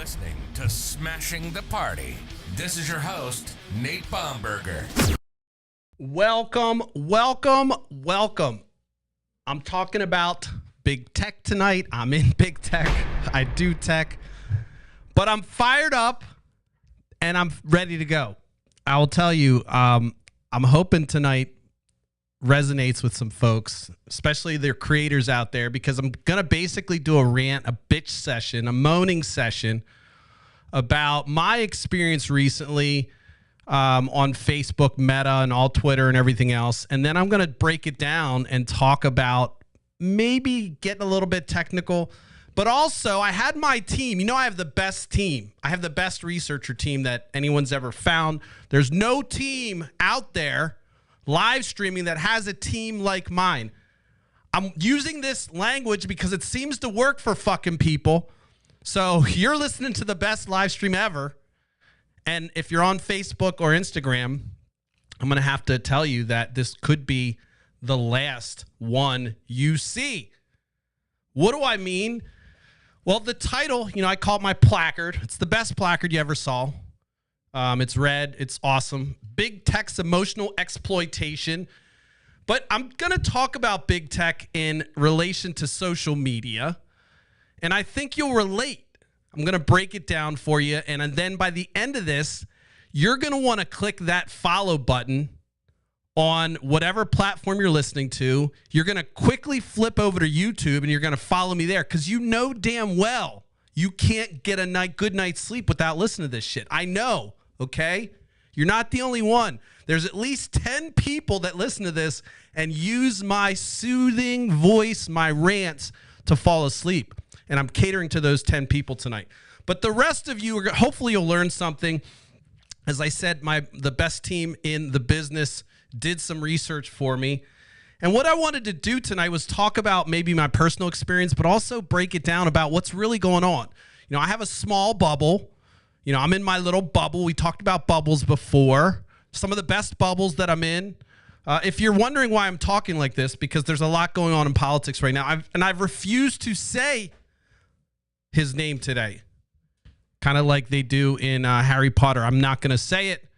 listening to Smashing the Party. This is your host, Nate Baumberger. Welcome, welcome, welcome. I'm talking about big tech tonight. I'm in big tech. I do tech. But I'm fired up and I'm ready to go. I will tell you, I'm hoping tonight resonates with some folks, especially their creators out there, because I'm going to basically do a rant, a bitch session, a moaning session about my experience recently on Facebook, Meta, and all Twitter and everything else. And then I'm going to break it down and talk about maybe getting a little bit technical. But also, I had my team. You know, I have the best team. I have the best researcher team that anyone's ever found. There's no team out there live streaming that has a team like mine. I'm using this language because it seems to work for fucking people. So you're listening to the best live stream ever. And if you're on Facebook or Instagram, I'm going to have to tell you that this could be the last one you see. What do I mean? Well, the title, I call it my placard. It's the best placard you ever saw. It's red. It's awesome. Big tech's emotional exploitation. But I'm going to talk about big tech in relation to social media. And I think you'll relate. I'm going to break it down for you. And then by the end of this, you're going to want to click that follow button on whatever platform you're listening to. You're going to quickly flip over to YouTube and you're going to follow me there, because you know damn well you can't get a good night's sleep without listening to this shit. I know, okay? You're not the only one. There's at least 10 people that listen to this and use my soothing voice, my rants, to fall asleep. And I'm catering to those 10 people tonight. But the rest of you, hopefully you'll learn something. As I said, the best team in the business did some research for me. And what I wanted to do tonight was talk about maybe my personal experience, but also break it down about what's really going on. I have a small bubble. I'm in my little bubble. We talked about bubbles before. Some of the best bubbles that I'm in. If you're wondering why I'm talking like this, because there's a lot going on in politics right now. I've refused to say his name today, kind of like they do in Harry Potter. I'm not going to say it,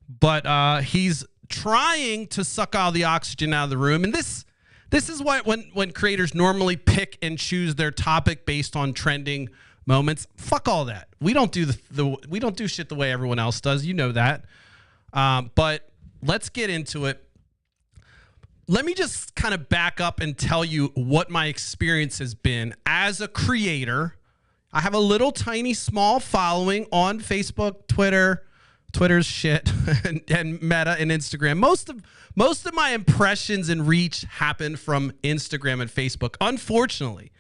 but he's trying to suck all the oxygen out of the room. And this is what when creators normally pick and choose their topic based on trending moments. Fuck all that. We don't do we don't do shit the way everyone else does. You know that. But let's get into it. Let me just kind of back up and tell you what my experience has been as a creator. I have a little tiny small following on Facebook, Twitter's shit, and Meta and Instagram. Most of my impressions and reach happen from Instagram and Facebook, unfortunately.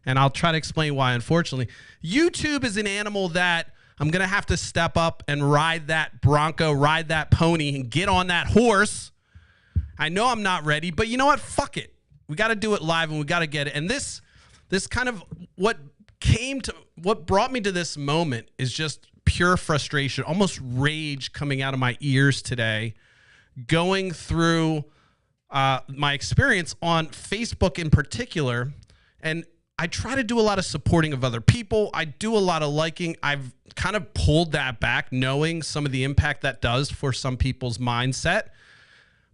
And I'll try to explain why, unfortunately. YouTube is an animal that I'm going to have to step up and ride that bronco, ride that pony, and get on that horse. I know I'm not ready, but you know what? Fuck it. We got to do it live, and we got to get it. And this kind of what brought me to this moment is just pure frustration, almost rage coming out of my ears today, going through my experience on Facebook in particular. And I try to do a lot of supporting of other people. I do a lot of liking. I've kind of pulled that back, knowing some of the impact that does for some people's mindset.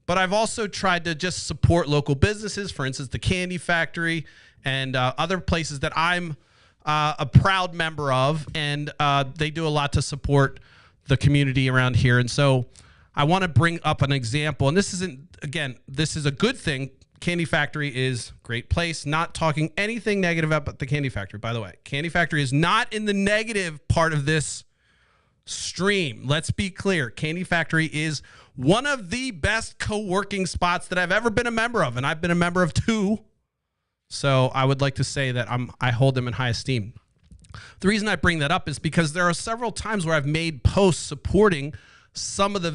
But I've also tried to just support local businesses, for instance, the Candy Factory and other places that I'm a proud member of, and they do a lot to support the community around here. And so I want to bring up an example, and this is a good thing. Candy Factory is a great place. Not talking anything negative about the Candy Factory, by the way. Candy Factory is not in the negative part of this stream. Let's be clear. Candy Factory is one of the best co-working spots that I've ever been a member of, and I've been a member of 2. So I would like to say that I hold them in high esteem. The reason I bring that up is because there are several times where I've made posts supporting some of the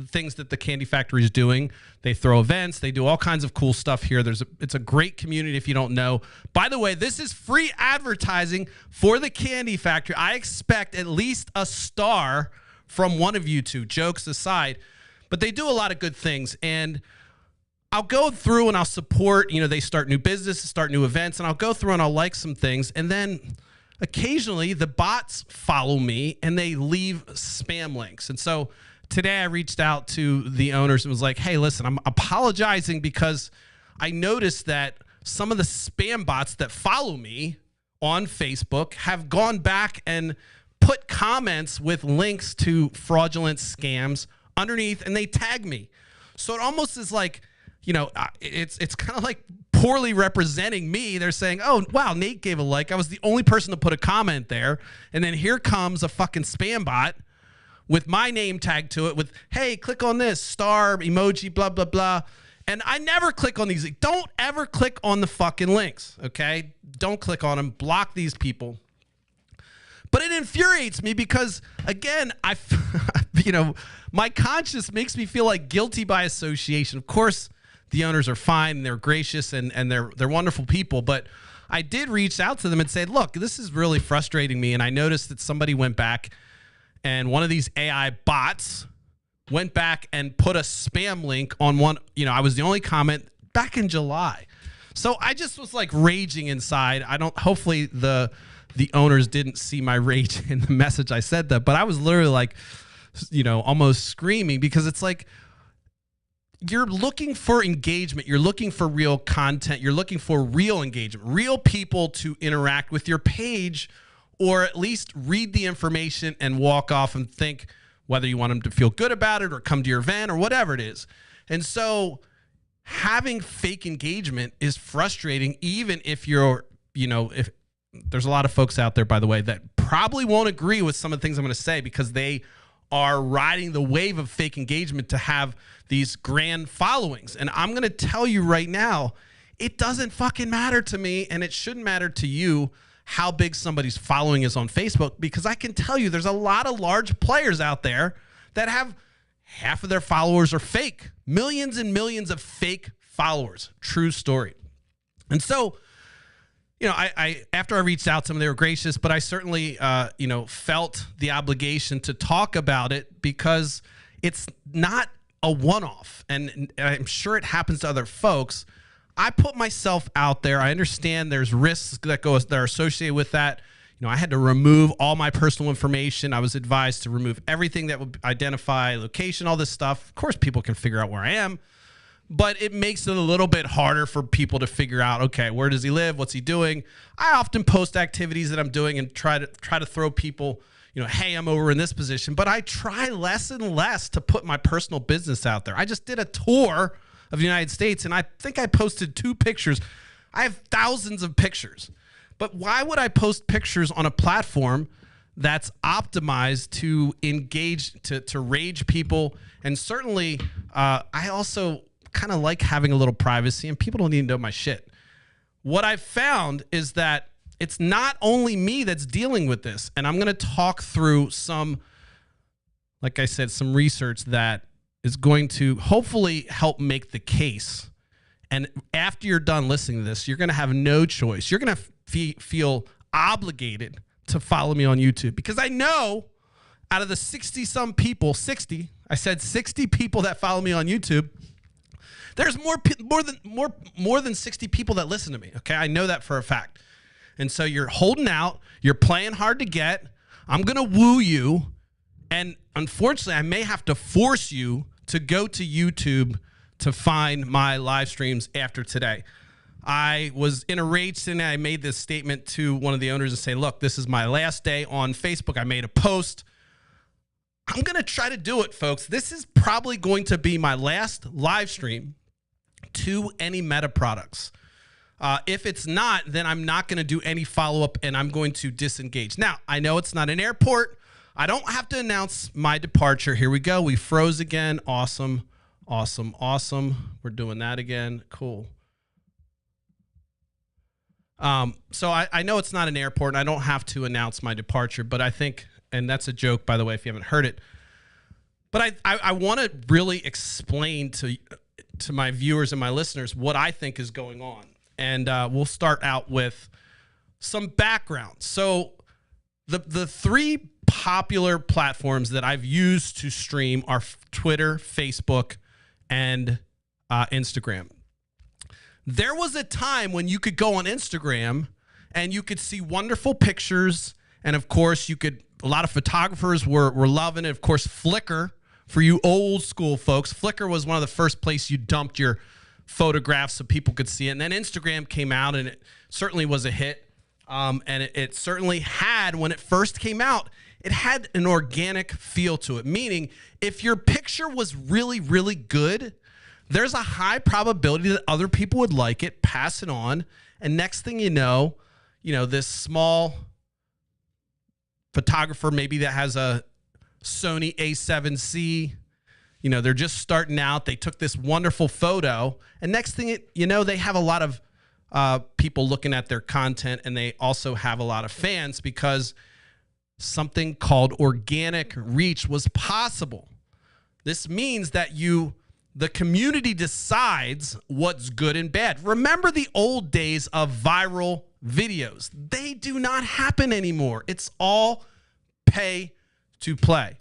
things that the Candy Factory is doing. They throw events. They do all kinds of cool stuff here. It's a great community if you don't know. By the way, this is free advertising for the Candy Factory. I expect at least a star from one of you two, jokes aside. But they do a lot of good things. And I'll go through and I'll support, they start new businesses, start new events, and I'll go through and I'll like some things. And then occasionally the bots follow me and they leave spam links. And so today I reached out to the owners and was like, hey, listen, I'm apologizing because I noticed that some of the spam bots that follow me on Facebook have gone back and put comments with links to fraudulent scams underneath, and they tag me. So it almost is like, you know, it's kind of like poorly representing me. They're saying, oh, wow, Nate gave a like. I was the only person to put a comment there. And then here comes a fucking spam bot with my name tagged to it with, hey, click on this, star, emoji, blah, blah, blah. And I never click on these. Don't ever click on the fucking links, okay? Don't click on them. Block these people. But it infuriates me because, again, you know, my conscience makes me feel like guilty by association. Of course, the owners are fine and they're gracious and they're wonderful people. But I did reach out to them and say, look, this is really frustrating me. And I noticed that somebody went back and one of these AI bots went back and put a spam link on one. You know, I was the only comment back in July. So I just was like raging inside. Hopefully the owners didn't see my rage in the message I said that, but I was literally like, you know, almost screaming because it's like, you're looking for engagement. You're looking for real content. You're looking for real engagement, real people to interact with your page, or at least read the information and walk off and think whether you want them to feel good about it or come to your event or whatever it is. And so having fake engagement is frustrating, even if you're, you know, if there's a lot of folks out there, by the way, that probably won't agree with some of the things I'm going to say because they are riding the wave of fake engagement to have these grand followings. And I'm going to tell you right now, it doesn't fucking matter to me, and it shouldn't matter to you how big somebody's following is on Facebook, because I can tell you there's a lot of large players out there that have half of their followers are fake. Millions and millions of fake followers. True story. And so, you know, I after I reached out to them, they were gracious, but I certainly, you know, felt the obligation to talk about it because it's not a one-off, and I'm sure it happens to other folks. I put myself out there. I understand there's risks that are associated with that. You know, I had to remove all my personal information. I was advised to remove everything that would identify location, all this stuff. Of course, people can figure out where I am, but it makes it a little bit harder for people to figure out, okay, where does he live? What's he doing? I often post activities that I'm doing and try to throw people, you know, hey, I'm over in this position, but I try less and less to put my personal business out there. I just did a tour of the United States, and I think I posted 2 pictures. I have thousands of pictures, but why would I post pictures on a platform that's optimized to engage, to rage people? And certainly, I also kind of like having a little privacy, and people don't need to know my shit. What I've found is that it's not only me that's dealing with this, and I'm going to talk through some, like I said, some research that is going to hopefully help make the case. And after you're done listening to this, you're going to have no choice. You're going to feel obligated to follow me on YouTube, because I know out of the 60 people that follow me on YouTube, there's more than 60 people that listen to me. Okay. I know that for a fact. And so you're holding out, you're playing hard to get. I'm going to woo you. And unfortunately, I may have to force you to go to YouTube to find my live streams after today. I was in a rage today. I made this statement to one of the owners and say, look, this is my last day on Facebook. I made a post. I'm going to try to do it, folks. This is probably going to be my last live stream to any Meta products. If it's not, then I'm not going to do any follow-up, and I'm going to disengage. Now, I know it's not an airport. I don't have to announce my departure. Here we go. We froze again. Awesome, awesome, awesome. We're doing that again. Cool. So I know it's not an airport, and I don't have to announce my departure, but I think, and that's a joke, by the way, if you haven't heard it, but I want to really explain to my viewers and my listeners what I think is going on. And we'll start out with some background. So the 3 popular platforms that I've used to stream are Twitter, Facebook, and Instagram. There was a time when you could go on Instagram and you could see wonderful pictures. And of course, a lot of photographers were loving it. Of course, Flickr, for you old school folks, Flickr was one of the first places you dumped your photographs so people could see it. And then Instagram came out, and it certainly was a hit. And it certainly had, when it first came out, it had an organic feel to it. Meaning, if your picture was really, really good, there's a high probability that other people would like it, pass it on, and next thing you know, this small photographer maybe that has a Sony A7C, they're just starting out. They took this wonderful photo, and next thing they have a lot of people looking at their content, and they also have a lot of fans because something called organic reach was possible. This means that the community decides what's good and bad. Remember the old days of viral videos. They do not happen anymore. It's all pay to play.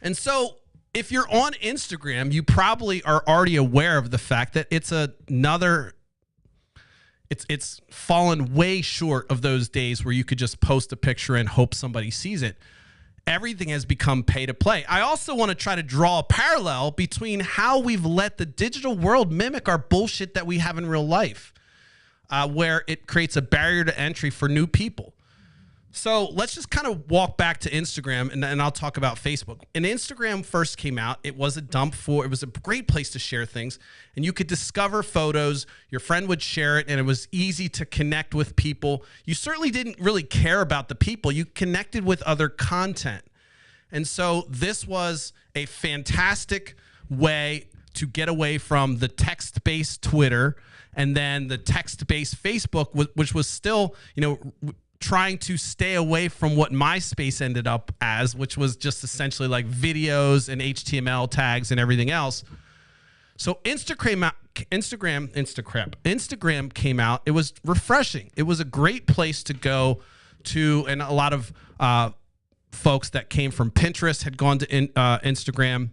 And so if you're on Instagram, you probably are already aware of the fact that it's fallen way short of those days where you could just post a picture and hope somebody sees it. Everything has become pay to play. I also want to try to draw a parallel between how we've let the digital world mimic our bullshit that we have in real life, where it creates a barrier to entry for new people. So let's just kind of walk back to Instagram, and I'll talk about Facebook. When Instagram first came out, it was a it was a great place to share things, and you could discover photos. Your friend would share it, and it was easy to connect with people. You certainly didn't really care about the people. You connected with other content. And so this was a fantastic way to get away from the text-based Twitter and then the text-based Facebook, which was still, trying to stay away from what MySpace ended up as, which was just essentially like videos and HTML tags and everything else. So Instagram came out. It was refreshing. It was a great place to go to, and a lot of folks that came from Pinterest had gone to Instagram.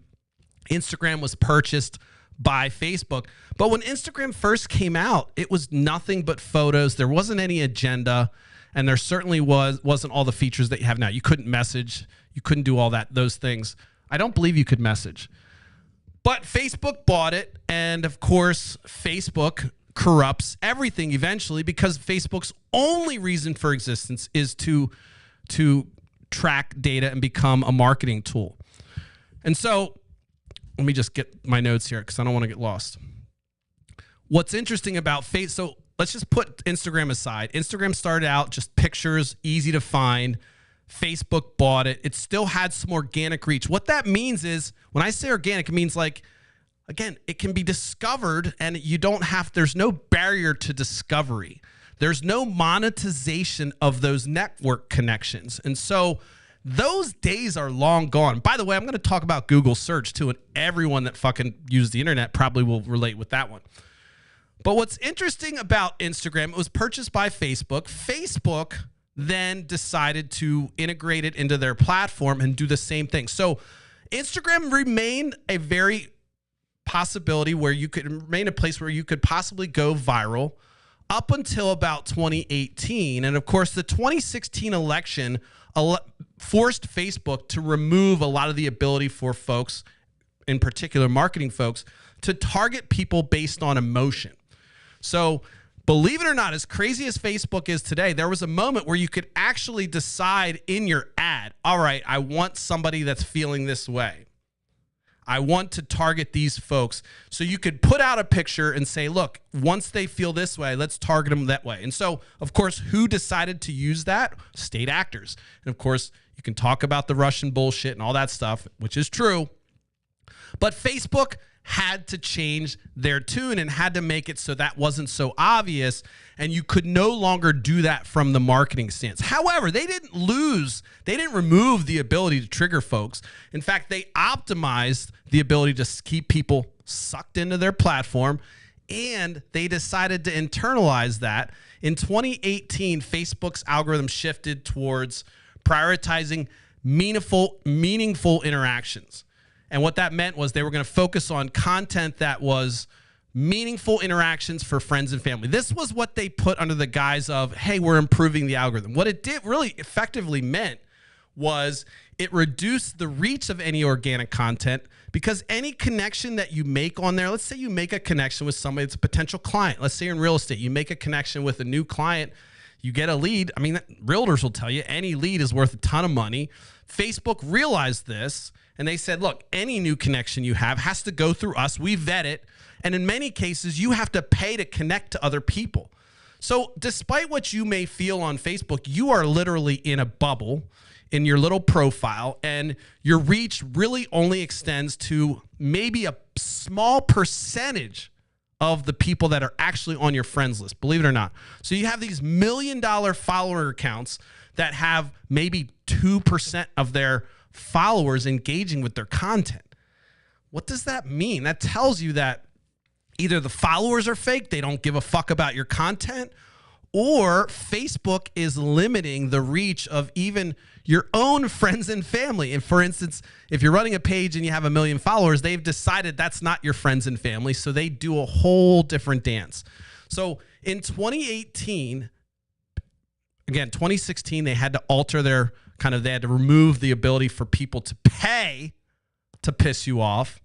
Instagram was purchased by Facebook. But when Instagram first came out, it was nothing but photos. There wasn't any agenda. And there certainly wasn't all the features that you have now. You couldn't message. You couldn't do all those things. I don't believe you could message. But Facebook bought it. And of course, Facebook corrupts everything eventually because Facebook's only reason for existence is to track data and become a marketing tool. And so let me just get my notes here because I don't want to get lost. What's interesting about Facebook, so let's just put Instagram aside. Instagram started out just pictures, easy to find. Facebook bought it. It still had some organic reach. What that means is, when I say organic, it means again, it can be discovered and there's no barrier to discovery. There's no monetization of those network connections. And so those days are long gone. By the way, I'm going to talk about Google search too, and everyone that fucking uses the internet probably will relate with that one. But what's interesting about Instagram, it was purchased by Facebook. Facebook then decided to integrate it into their platform and do the same thing. So Instagram remained a very possibility where you could remain a place where you could possibly go viral up until about 2018. And of course, the 2016 election forced Facebook to remove a lot of the ability for folks, in particular marketing folks, to target people based on emotion. So believe it or not, as crazy as Facebook is today, there was a moment where you could actually decide in your ad, all right, I want somebody that's feeling this way. I want to target these folks. So you could put out a picture and say, look, once they feel this way, let's target them that way. And so, of course, who decided to use that? State actors. And of course, you can talk about the Russian bullshit and all that stuff, which is true. But Facebook had to change their tune and had to make it so that wasn't so obvious, and you could no longer do that from the marketing stance. However, they didn't remove the ability to trigger folks. In fact, they optimized the ability to keep people sucked into their platform, and they decided to internalize that. In 2018, Facebook's algorithm shifted towards prioritizing meaningful interactions. And what that meant was they were going to focus on content that was meaningful interactions for friends and family. This was what they put under the guise of, hey, we're improving the algorithm. What it did really effectively meant was it reduced the reach of any organic content, because any connection that you make on there, let's say you make a connection with somebody that's a potential client. Let's say you're in real estate, you make a connection with a new client, you get a lead. I mean, realtors will tell you any lead is worth a ton of money. Facebook realized this, and they said, look, any new connection you have has to go through us. We vet it. And in many cases, you have to pay to connect to other people. So despite what you may feel on Facebook, you are literally in a bubble in your little profile, and your reach really only extends to maybe a small percentage of the people that are actually on your friends list, believe it or not. So you have these $1 million follower accounts that have maybe 2% of their followers engaging with their content. What does that mean? That tells you that either the followers are fake, they don't give a fuck about your content, or Facebook is limiting the reach of even your own friends and family. And for instance, if you're running a page and you have 1 million followers, they've decided that's not your friends and family, so they do a whole different dance. So in 2018, again, 2016, they had to alter their they had to remove the ability for people to pay to piss you off.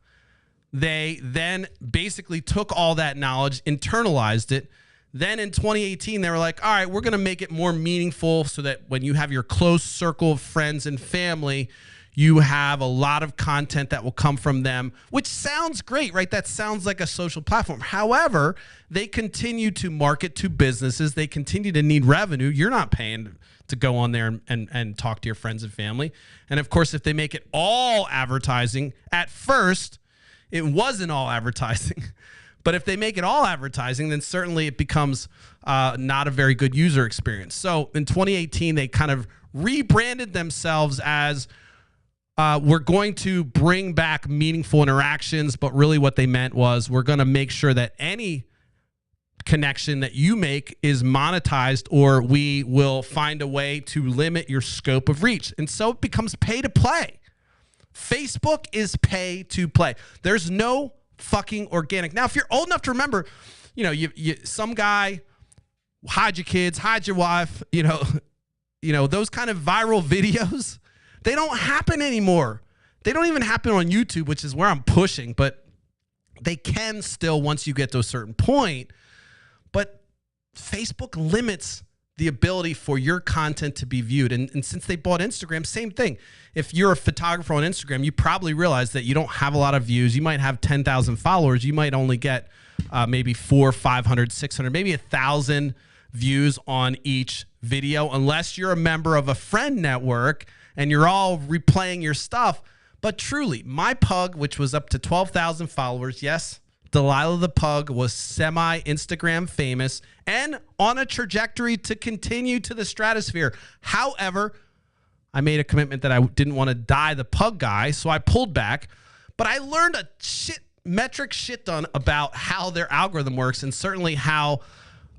They then basically took all that knowledge, internalized it. Then in 2018, they were like, all right, we're going to make it more meaningful so that when you have your close circle of friends and family, you have a lot of content that will come from them, which sounds great, right? That sounds like a social platform. However, they continue to market to businesses. They continue to need revenue. You're not paying to go on there and talk to your friends and family. And of course, if they make it all advertising, at first, it wasn't all advertising. But if they make it all advertising, then certainly it becomes not a very good user experience. So in 2018, they kind of rebranded themselves as we're going to bring back meaningful interactions. But really what they meant was we're going to make sure that any connection that you make is monetized, or we will find a way to limit your scope of reach. And so it becomes pay to play. Facebook is pay to play. There's no fucking organic. Now, if you're old enough to remember, you some guy, hide your kids, hide your wife, those kind of viral videos, they don't happen anymore. They don't even happen on YouTube, which is where I'm pushing, but they can still once you get to a certain point. But Facebook limits the ability for your content to be viewed. And since they bought Instagram, same thing. If you're a photographer on Instagram, you probably realize that you don't have a lot of views. You might have 10,000 followers. You might only get maybe 400, 500, 600, maybe 1,000 views on each video, unless you're a member of a friend network and you're all replaying your stuff. But truly, my pug, which was up to 12,000 followers, yes, Delilah the Pug was semi-Instagram famous and on a trajectory to continue to the stratosphere. However, I made a commitment that I didn't want to die the pug guy, so I pulled back. But I learned a metric shit ton about how their algorithm works, and certainly how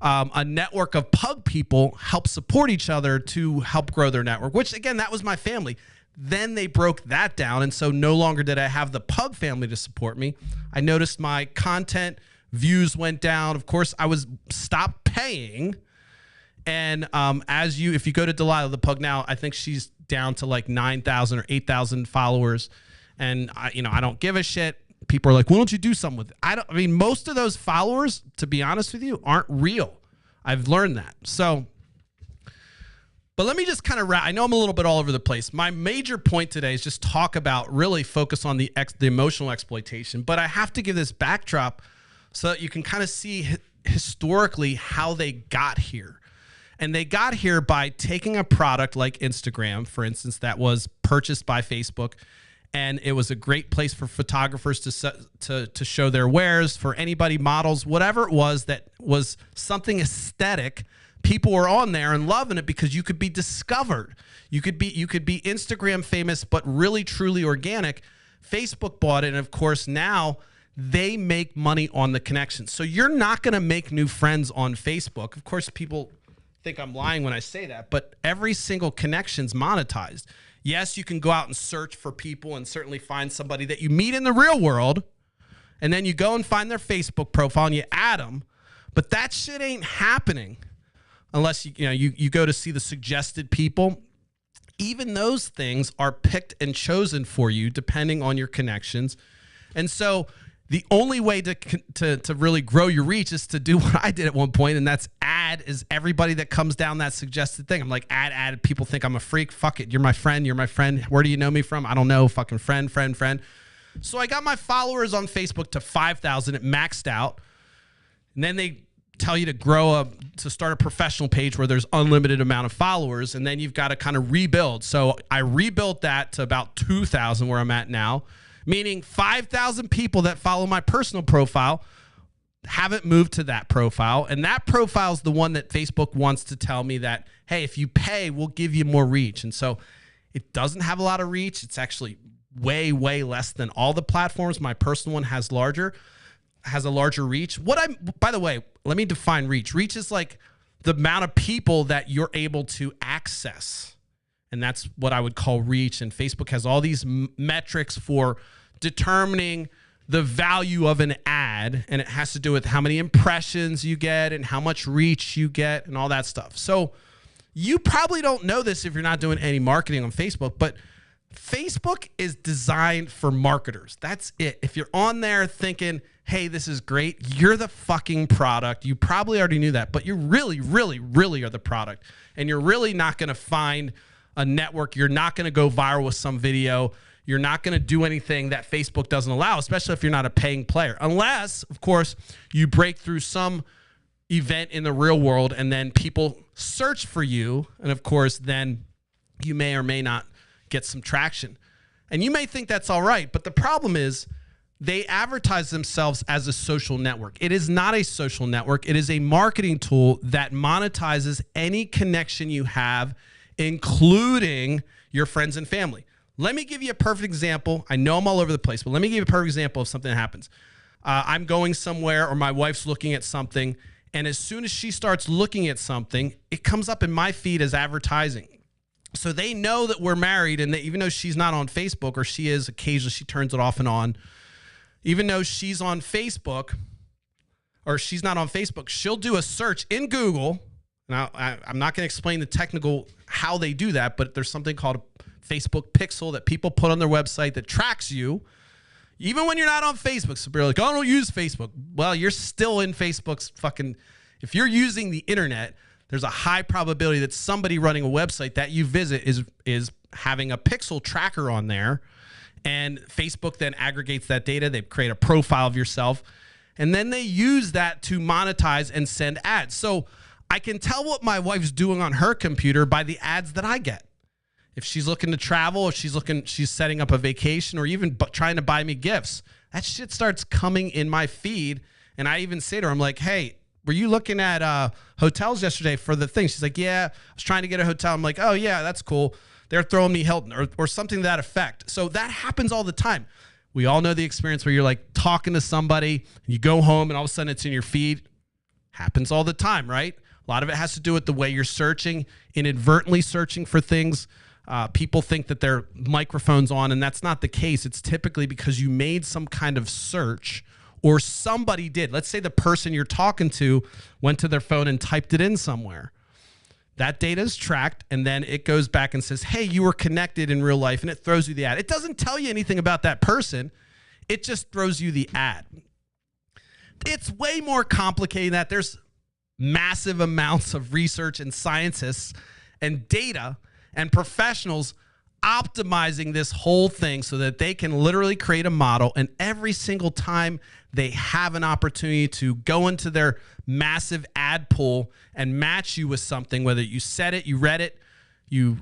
a network of pug people help support each other to help grow their network, which, again, that was my family. Then they broke that down, and so no longer did I have the pug family to support me. I noticed my content views went down. Of course, I was stopped paying. And if you go to Delilah the Pug now, I think she's down to like 9,000 or 8,000 followers. And I don't give a shit. People are like, why don't you do something with it? I mean, most of those followers, to be honest with you, aren't real. I've learned that. So, but let me just kind of I know I'm a little bit all over the place. My major point today is just really focus on the emotional exploitation. But I have to give this backdrop so that you can kind of see historically how they got here. And they got here by taking a product like Instagram, for instance, that was purchased by Facebook. And it was a great place for photographers to show their wares, for anybody, models, whatever it was that was something aesthetic. People were on there and loving it because you could be discovered. You could be Instagram famous, but really truly organic. Facebook bought it, and of course now they make money on the connection. So you're not going to make new friends on Facebook. Of course, people think I'm lying when I say that, but every single connection's monetized. Yes, you can go out and search for people and certainly find somebody that you meet in the real world and then you go and find their Facebook profile and you add them. But that shit ain't happening unless you go to see the suggested people. Even those things are picked and chosen for you depending on your connections. And so the only way to really grow your reach is to do what I did at one point, and that's add is everybody that comes down that suggested thing. I'm like, add. People think I'm a freak. Fuck it. You're my friend. Where do you know me from? I don't know. Fucking friend. So I got my followers on Facebook to 5,000. It maxed out. And then they tell you to start a professional page where there's unlimited amount of followers, and then you've got to kind of rebuild. So I rebuilt that to about 2,000 where I'm at now, meaning 5,000 people that follow my personal profile haven't moved to that profile. And that profile is the one that Facebook wants to tell me that, hey, if you pay, we'll give you more reach. And so it doesn't have a lot of reach. It's actually way, way less than all the platforms. My personal one has a larger reach. By the way, let me define reach. Reach is like the amount of people that you're able to access. And that's what I would call reach. And Facebook has all these metrics for determining the value of an ad. And it has to do with how many impressions you get and how much reach you get and all that stuff. So you probably don't know this if you're not doing any marketing on Facebook, but Facebook is designed for marketers. That's it. If you're on there thinking, hey, this is great, you're the fucking product. You probably already knew that, but you really, really, really are the product. And you're really not going to find a network. You're not going to go viral with some video. You're not going to do anything that Facebook doesn't allow, especially if you're not a paying player. Unless, of course, you break through some event in the real world and then people search for you. And of course, then you may or may not get some traction. And you may think that's all right, but the problem is they advertise themselves as a social network. It is not a social network. It is a marketing tool that monetizes any connection you have, including your friends and family. Let me give you a perfect example. I know I'm all over the place, but let me give you a perfect example of something that happens. I'm going somewhere or my wife's looking at something, and as soon as she starts looking at something, it comes up in my feed as advertising. So they know that we're married, and that even though she's not on Facebook, or she is occasionally, she turns it off and on, even though she's on Facebook, or she's not on Facebook, she'll do a search in Google. Now, I'm not going to explain the technical how they do that, but there's something called a Facebook pixel that people put on their website that tracks you, even when you're not on Facebook. So they're like, oh, I don't use Facebook. Well, you're still in Facebook's fucking, if you're using the internet, there's a high probability that somebody running a website that you visit is having a pixel tracker on there. And Facebook then aggregates that data. They create a profile of yourself. And then they use that to monetize and send ads. So I can tell what my wife's doing on her computer by the ads that I get. If she's looking to travel, if she's setting up a vacation, or even trying to buy me gifts, that shit starts coming in my feed. And I even say to her, I'm like, hey, were you looking at hotels yesterday for the thing? She's like, yeah, I was trying to get a hotel. I'm like, oh, yeah, that's cool. They're throwing me Hilton or something to that effect. So that happens all the time. We all know the experience where you're like talking to somebody, and you go home and all of a sudden it's in your feed. Happens all the time, right? A lot of it has to do with the way you're searching, inadvertently searching for things. People think that their microphone's on, and that's not the case. It's typically because you made some kind of search, or somebody did. Let's say the person you're talking to went to their phone and typed it in somewhere. That data is tracked, and then it goes back and says, hey, you were connected in real life, and it throws you the ad. It doesn't tell you anything about that person. It just throws you the ad. It's way more complicated than that. There's massive amounts of research and scientists and data and professionals optimizing this whole thing so that they can literally create a model, and every single time they have an opportunity to go into their massive ad pool and match you with something, whether you said it, you read it, you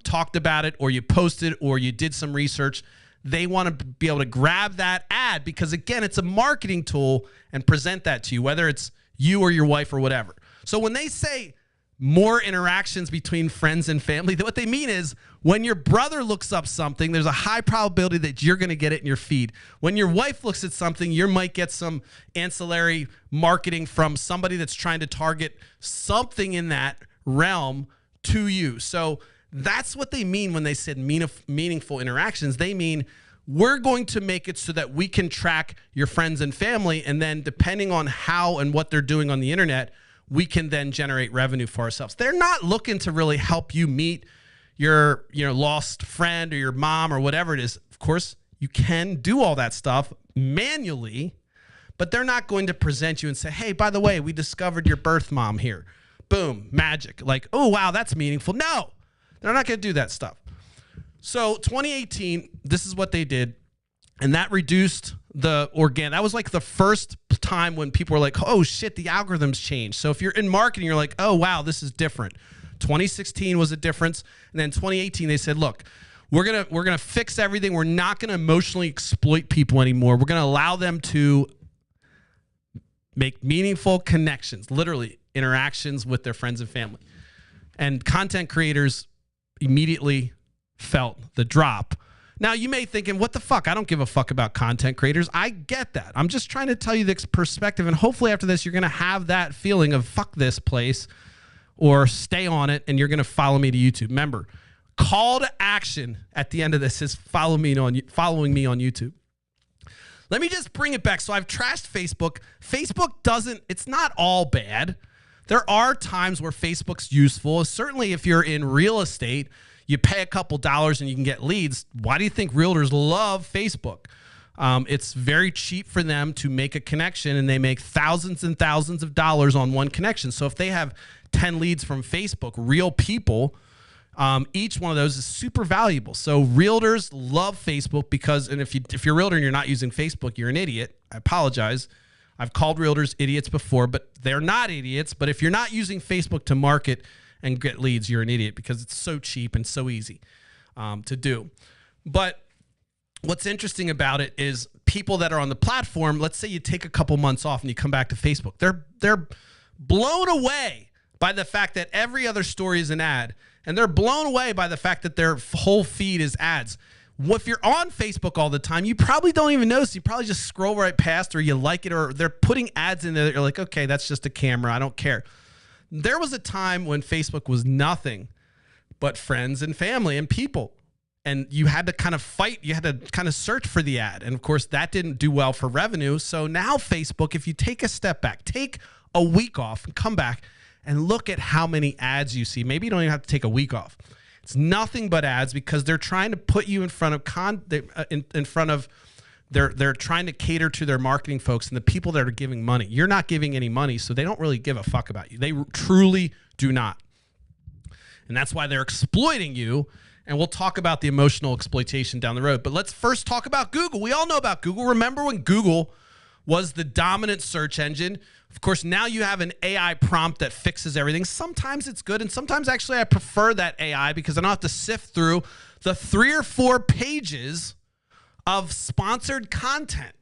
talked about it, or you posted, or you did some research, they want to be able to grab that ad because, again, it's a marketing tool and present that to you, whether it's you or your wife or whatever. So when they say more interactions between friends and family, what they mean is when your brother looks up something, there's a high probability that you're going to get it in your feed. When your wife looks at something, you might get some ancillary marketing from somebody that's trying to target something in that realm to you. So that's what they mean when they said meaningful interactions. They mean we're going to make it so that we can track your friends and family. And then depending on how and what they're doing on the internet, we can then generate revenue for ourselves. They're not looking to really help you meet your lost friend or your mom or whatever it is. Of course, you can do all that stuff manually, but they're not going to present you and say, hey, by the way, we discovered your birth mom here. Boom, magic. Like, oh, wow, that's meaningful. No, they're not going to do that stuff. So 2018, this is what they did. And that reduced the organic. That was like the first time when people were like, oh, shit, the algorithms changed. So if you're in marketing, you're like, oh, wow, this is different. 2016 was a difference. And then 2018, they said, look, we're gonna fix everything. We're not going to emotionally exploit people anymore. We're going to allow them to make meaningful connections, literally interactions with their friends and family. And content creators immediately felt the drop. Now, you may thinking, what the fuck? I don't give a fuck about content creators. I get that. I'm just trying to tell you this perspective. And hopefully after this, you're going to have that feeling of fuck this place or stay on it. And you're going to follow me to YouTube. Remember, call to action at the end of this is following me on YouTube. Let me just bring it back. So I've trashed Facebook. Facebook it's not all bad. There are times where Facebook's useful. Certainly if you're in real estate, you pay a couple dollars and you can get leads. Why do you think realtors love Facebook? It's very cheap for them to make a connection, and they make thousands and thousands of dollars on one connection. So if they have 10 leads from Facebook, real people, each one of those is super valuable. So realtors love Facebook because, and if you're a realtor and you're not using Facebook, you're an idiot. I apologize. I've called realtors idiots before, but they're not idiots. But if you're not using Facebook to market and get leads, you're an idiot because it's so cheap and so easy to do. But what's interesting about it is people that are on the platform, let's say you take a couple months off and you come back to Facebook, they're blown away by the fact that every other story is an ad. And they're blown away by the fact that their whole feed is ads. If you're on Facebook all the time, you probably don't even notice. You probably just scroll right past, or you like it, or they're putting ads in there that you're like, okay, that's just a camera. I don't care. There was a time when Facebook was nothing but friends and family and people. And you had to kind of fight. You had to kind of search for the ad. And of course, that didn't do well for revenue. So now Facebook, if you take a step back, take a week off and come back and look at how many ads you see. Maybe you don't even have to take a week off. It's nothing but ads because they're trying to put you in front of they're trying to cater to their marketing folks and the people that are giving money. You're not giving any money, so they don't really give a fuck about you. They truly do not. And that's why they're exploiting you. And we'll talk about the emotional exploitation down the road. But let's first talk about Google. We all know about Google. Remember when Google was the dominant search engine? Of course, now you have an AI prompt that fixes everything. Sometimes it's good, and sometimes actually I prefer that AI because I don't have to sift through the 3 or 4 pages of sponsored content.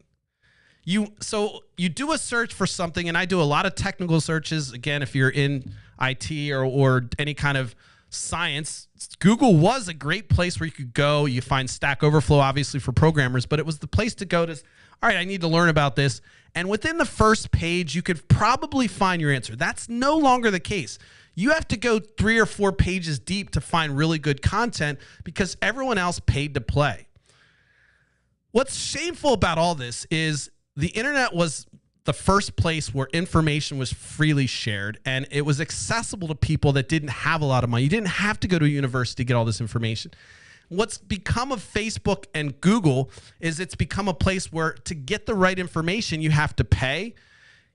So you do a search for something, and I do a lot of technical searches. Again, if you're in IT or any kind of science, Google was a great place where you could go. You find Stack Overflow, obviously, for programmers, but it was the place to go to, all right, I need to learn about this. And within the first page, you could probably find your answer. That's no longer the case. You have to go 3 or 4 pages deep to find really good content because everyone else paid to play. What's shameful about all this is the internet was the first place where information was freely shared, and it was accessible to people that didn't have a lot of money. You didn't have to go to a university to get all this information. What's become of Facebook and Google is it's become a place where to get the right information, you have to pay.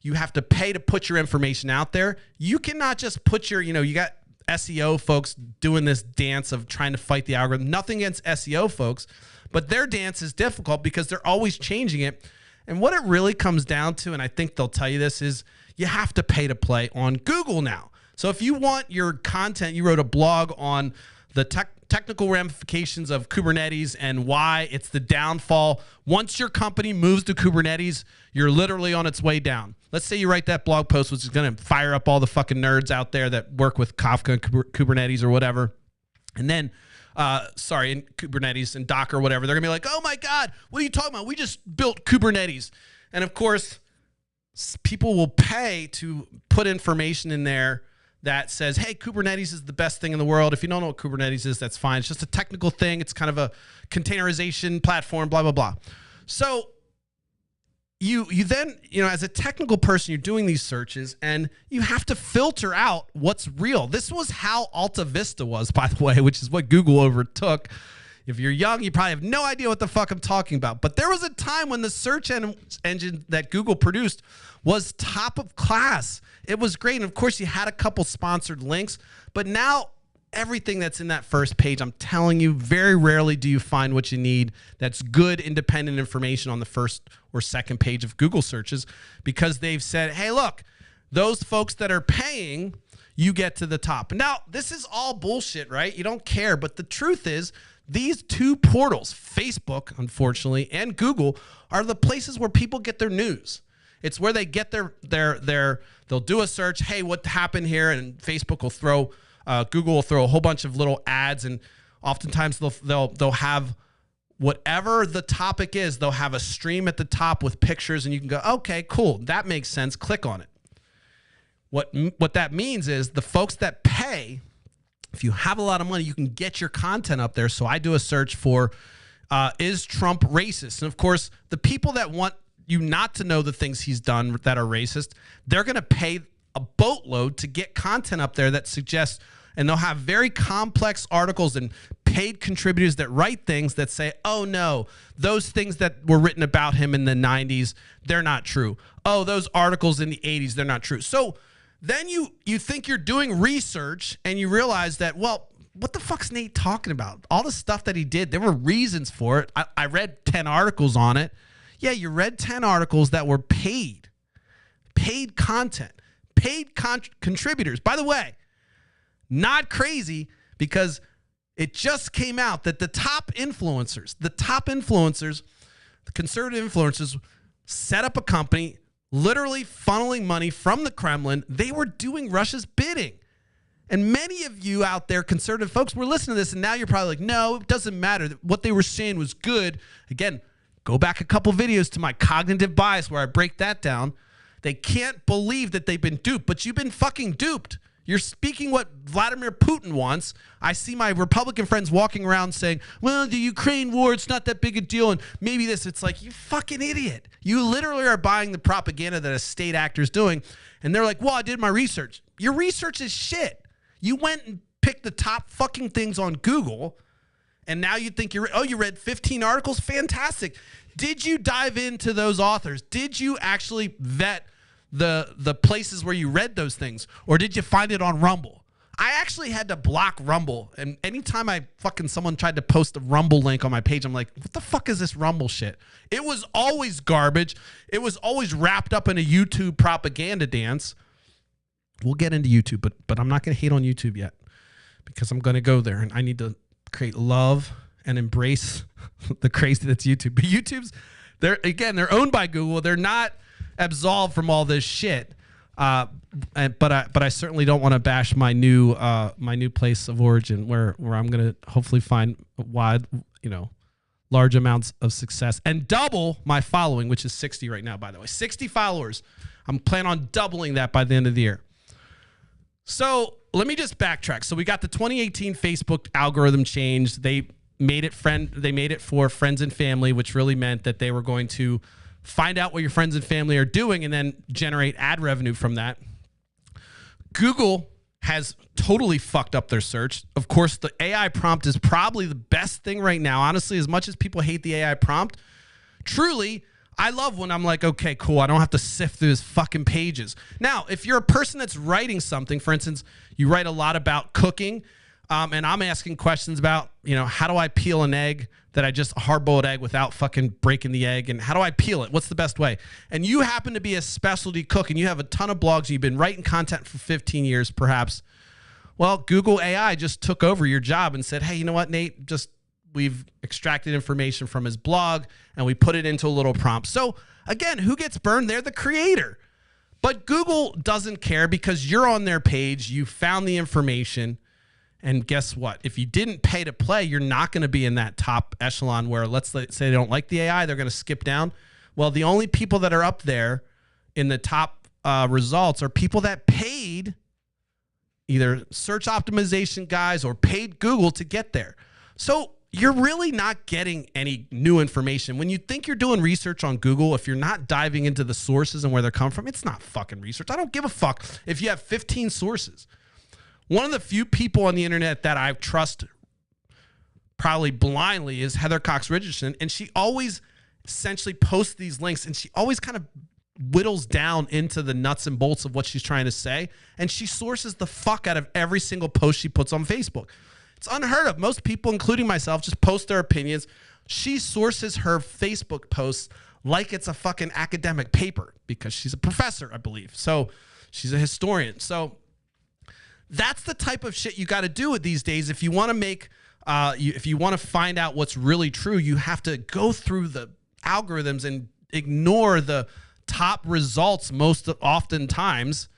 You have to pay to put your information out there. You cannot just put your, you got SEO folks doing this dance of trying to fight the algorithm. Nothing against SEO folks, but their dance is difficult because they're always changing it. And what it really comes down to, and I think they'll tell you this, is you have to pay to play on Google now. So if you want your content, you wrote a blog on the technical ramifications of Kubernetes and why it's the downfall. Once your company moves to Kubernetes, you're literally on its way down. Let's say you write that blog post, which is going to fire up all the fucking nerds out there that work with Kafka and Kubernetes or whatever. And then, in Kubernetes and Docker or whatever, they're going to be like, oh my God, what are you talking about? We just built Kubernetes. And of course, people will pay to put information in there that says, hey, Kubernetes is the best thing in the world. If you don't know what Kubernetes is, that's fine. It's just a technical thing. It's kind of a containerization platform, blah, blah, blah. So you then, as a technical person, you're doing these searches and you have to filter out what's real. This was how Alta Vista was, by the way, which is what Google overtook. If you're young, you probably have no idea what the fuck I'm talking about. But there was a time when the search engine that Google produced was top of class. It was great. And of course, you had a couple sponsored links. But now everything that's in that first page, I'm telling you, very rarely do you find what you need that's good, independent information on the first or second page of Google searches, because they've said, hey, look, those folks that are paying, you get to the top. Now, this is all bullshit, right? You don't care. But the truth is, these two portals, Facebook, unfortunately, and Google, are the places where people get their news. It's where they get they'll do a search, hey, what happened here? And Facebook will throw, Google will throw a whole bunch of little ads, and oftentimes they'll have whatever the topic is, they'll have a stream at the top with pictures, and you can go, okay, cool, that makes sense, click on it. What that means is the folks that pay, if you have a lot of money, you can get your content up there. So I do a search for, is Trump racist? And of course, the people that want you not to know the things he's done that are racist, they're going to pay a boatload to get content up there that suggests, and they'll have very complex articles and paid contributors that write things that say, oh no, those things that were written about him in the 90s, they're not true. Oh, those articles in the 80s, they're not true. So then you think you're doing research and you realize that, well, what the fuck's Nate talking about? All the stuff that he did, there were reasons for it. I read 10 articles on it. Yeah, you read 10 articles that were paid content, contributors. By the way, not crazy, because it just came out that the conservative influencers set up a company literally funneling money from the Kremlin. They were doing Russia's bidding. And many of you out there, conservative folks, were listening to this, and now you're probably like, no, it doesn't matter. What they were saying was good. Again, go back a couple videos to my cognitive bias where I break that down. They can't believe that they've been duped, but you've been fucking duped. You're speaking what Vladimir Putin wants. I see my Republican friends walking around saying, well, the Ukraine war, it's not that big a deal, and maybe this. It's like, you fucking idiot. You literally are buying the propaganda that a state actor's doing, and they're like, well, I did my research. Your research is shit. You went and picked the top fucking things on Google, and now you think you read 15 articles? Fantastic. Did you dive into those authors? Did you actually vet the places where you read those things, or did you find it on Rumble? I actually had to block Rumble, and anytime someone tried to post a Rumble link on my page, I'm like, what the fuck is this Rumble shit? It was always garbage. It was always wrapped up in a YouTube propaganda dance. We'll get into YouTube, but I'm not going to hate on YouTube yet, because I'm going to go there, and I need to create love and embrace the crazy that's YouTube. But YouTube's, they're owned by Google. They're not absolved from all this shit. But I certainly don't want to bash my new place of origin, where I'm going to hopefully find large amounts of success and double my following, which is 60 right now, by the way. 60 followers. I'm planning on doubling that by the end of the year. So let me just backtrack. So we got the 2018 Facebook algorithm changed. They made it for friends and family, which really meant that they were going to find out what your friends and family are doing and then generate ad revenue from that. Google has totally fucked up their search. Of course, the AI prompt is probably the best thing right now. Honestly, as much as people hate the AI prompt, truly, I love when I'm like, okay, cool, I don't have to sift through his fucking pages. Now, if you're a person that's writing something, for instance, you write a lot about cooking, and I'm asking questions about, how do I peel an egg that I just hard-boiled egg without fucking breaking the egg, and how do I peel it? What's the best way? And you happen to be a specialty cook, and you have a ton of blogs, and you've been writing content for 15 years, perhaps. Well, Google AI just took over your job and said, hey, you know what, Nate? We've extracted information from his blog, and we put it into a little prompt. So, again, who gets burned? They're the creator. But Google doesn't care, because you're on their page, you found the information, and guess what? If you didn't pay to play, you're not going to be in that top echelon where, let's say they don't like the AI, they're going to skip down. Well, the only people that are up there in the top results are people that paid either search optimization guys or paid Google to get there. So you're really not getting any new information. When you think you're doing research on Google, if you're not diving into the sources and where they're coming from, it's not fucking research. I don't give a fuck if you have 15 sources. One of the few people on the internet that I trust probably blindly is Heather Cox Richardson, and she always essentially posts these links, and she always kind of whittles down into the nuts and bolts of what she's trying to say, and she sources the fuck out of every single post she puts on Facebook. It's unheard of. Most people, including myself, just post their opinions. She sources her Facebook posts like it's a fucking academic paper because she's a professor, I believe. So she's a historian. So that's the type of shit you got to do with these days. If you want to make, if you want to find out what's really true, you have to go through the algorithms and ignore the top results most oftentimes.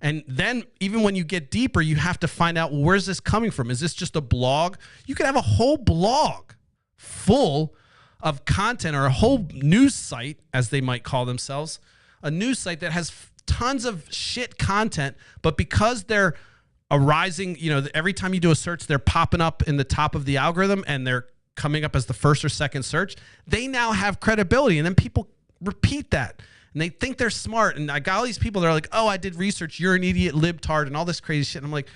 And then even when you get deeper, you have to find out, well, where's this coming from? Is this just a blog? You could have a whole blog full of content, or a whole news site, as they might call themselves, a news site that has tons of shit content, but because they're arising, every time you do a search, they're popping up in the top of the algorithm and they're coming up as the first or second search, they now have credibility. And then people repeat that. And they think they're smart. And I got all these people that are like, oh, I did research. You're an idiot, libtard, and all this crazy shit. And I'm like,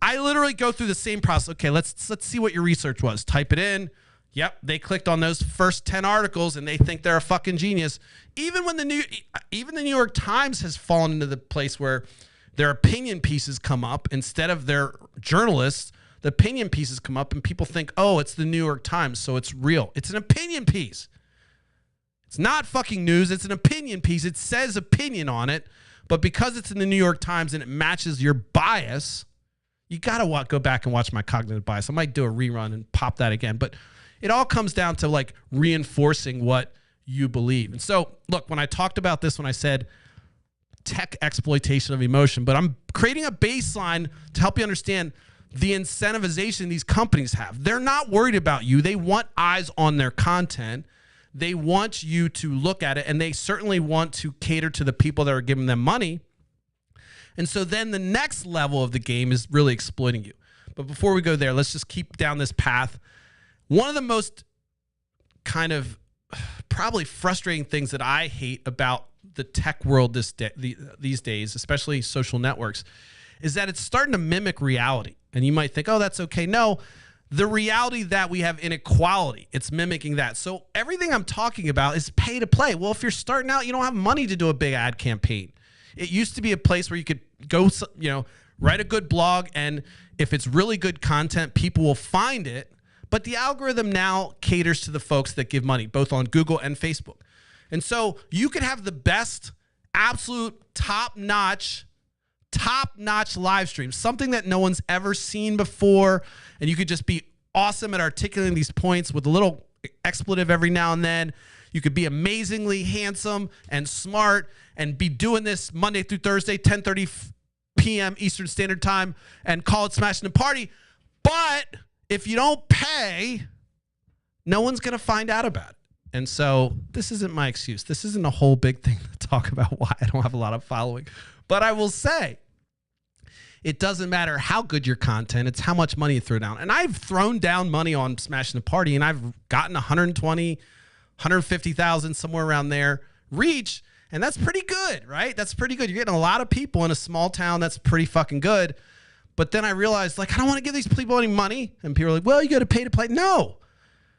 I literally go through the same process. Okay, let's see what your research was. Type it in. Yep, they clicked on those first 10 articles and they think they're a fucking genius. Even the New York Times has fallen into the place where their opinion pieces come up instead of their journalists. The opinion pieces come up and people think, oh, it's the New York Times, so it's real. It's an opinion piece. It's not fucking news. It's an opinion piece. It says opinion on it. But because it's in the New York Times and it matches your bias, you got to go back and watch my cognitive bias. I might do a rerun and pop that again. But it all comes down to like reinforcing what you believe. And so, look, when I talked about this, when I said tech exploitation of emotion, but I'm creating a baseline to help you understand the incentivization these companies have. They're not worried about you. They want eyes on their content. They want you to look at it, and they certainly want to cater to the people that are giving them money. And so then the next level of the game is really exploiting you. But before we go there, let's just keep down this path. One of the most kind of probably frustrating things that I hate about the tech world these days, especially social networks, is that it's starting to mimic reality. And you might think, oh, that's okay. No, the reality that we have inequality, it's mimicking that. So everything I'm talking about is pay to play. Well, if you're starting out, you don't have money to do a big ad campaign. It used to be a place where you could go, write a good blog, and if it's really good content, people will find it. But the algorithm now caters to the folks that give money, both on Google and Facebook. And so you could have the best, absolute top-notch live stream, something that no one's ever seen before, and you could just be awesome at articulating these points with a little expletive every now and then. You could be amazingly handsome and smart and be doing this Monday through Thursday, 10:30 p.m. Eastern Standard Time, and call it Smashing the Party. But if you don't pay, no one's going to find out about it. And so this isn't my excuse. This isn't a whole big thing to talk about why I don't have a lot of following. But I will say, it doesn't matter how good your content, it's how much money you throw down. And I've thrown down money on Smashing the Party, and I've gotten 120, 150,000, somewhere around there, reach. And that's pretty good, right? That's pretty good. You're getting a lot of people in a small town. That's pretty fucking good. But then I realized, I don't want to give these people any money. And people are like, well, you got to pay to play. No,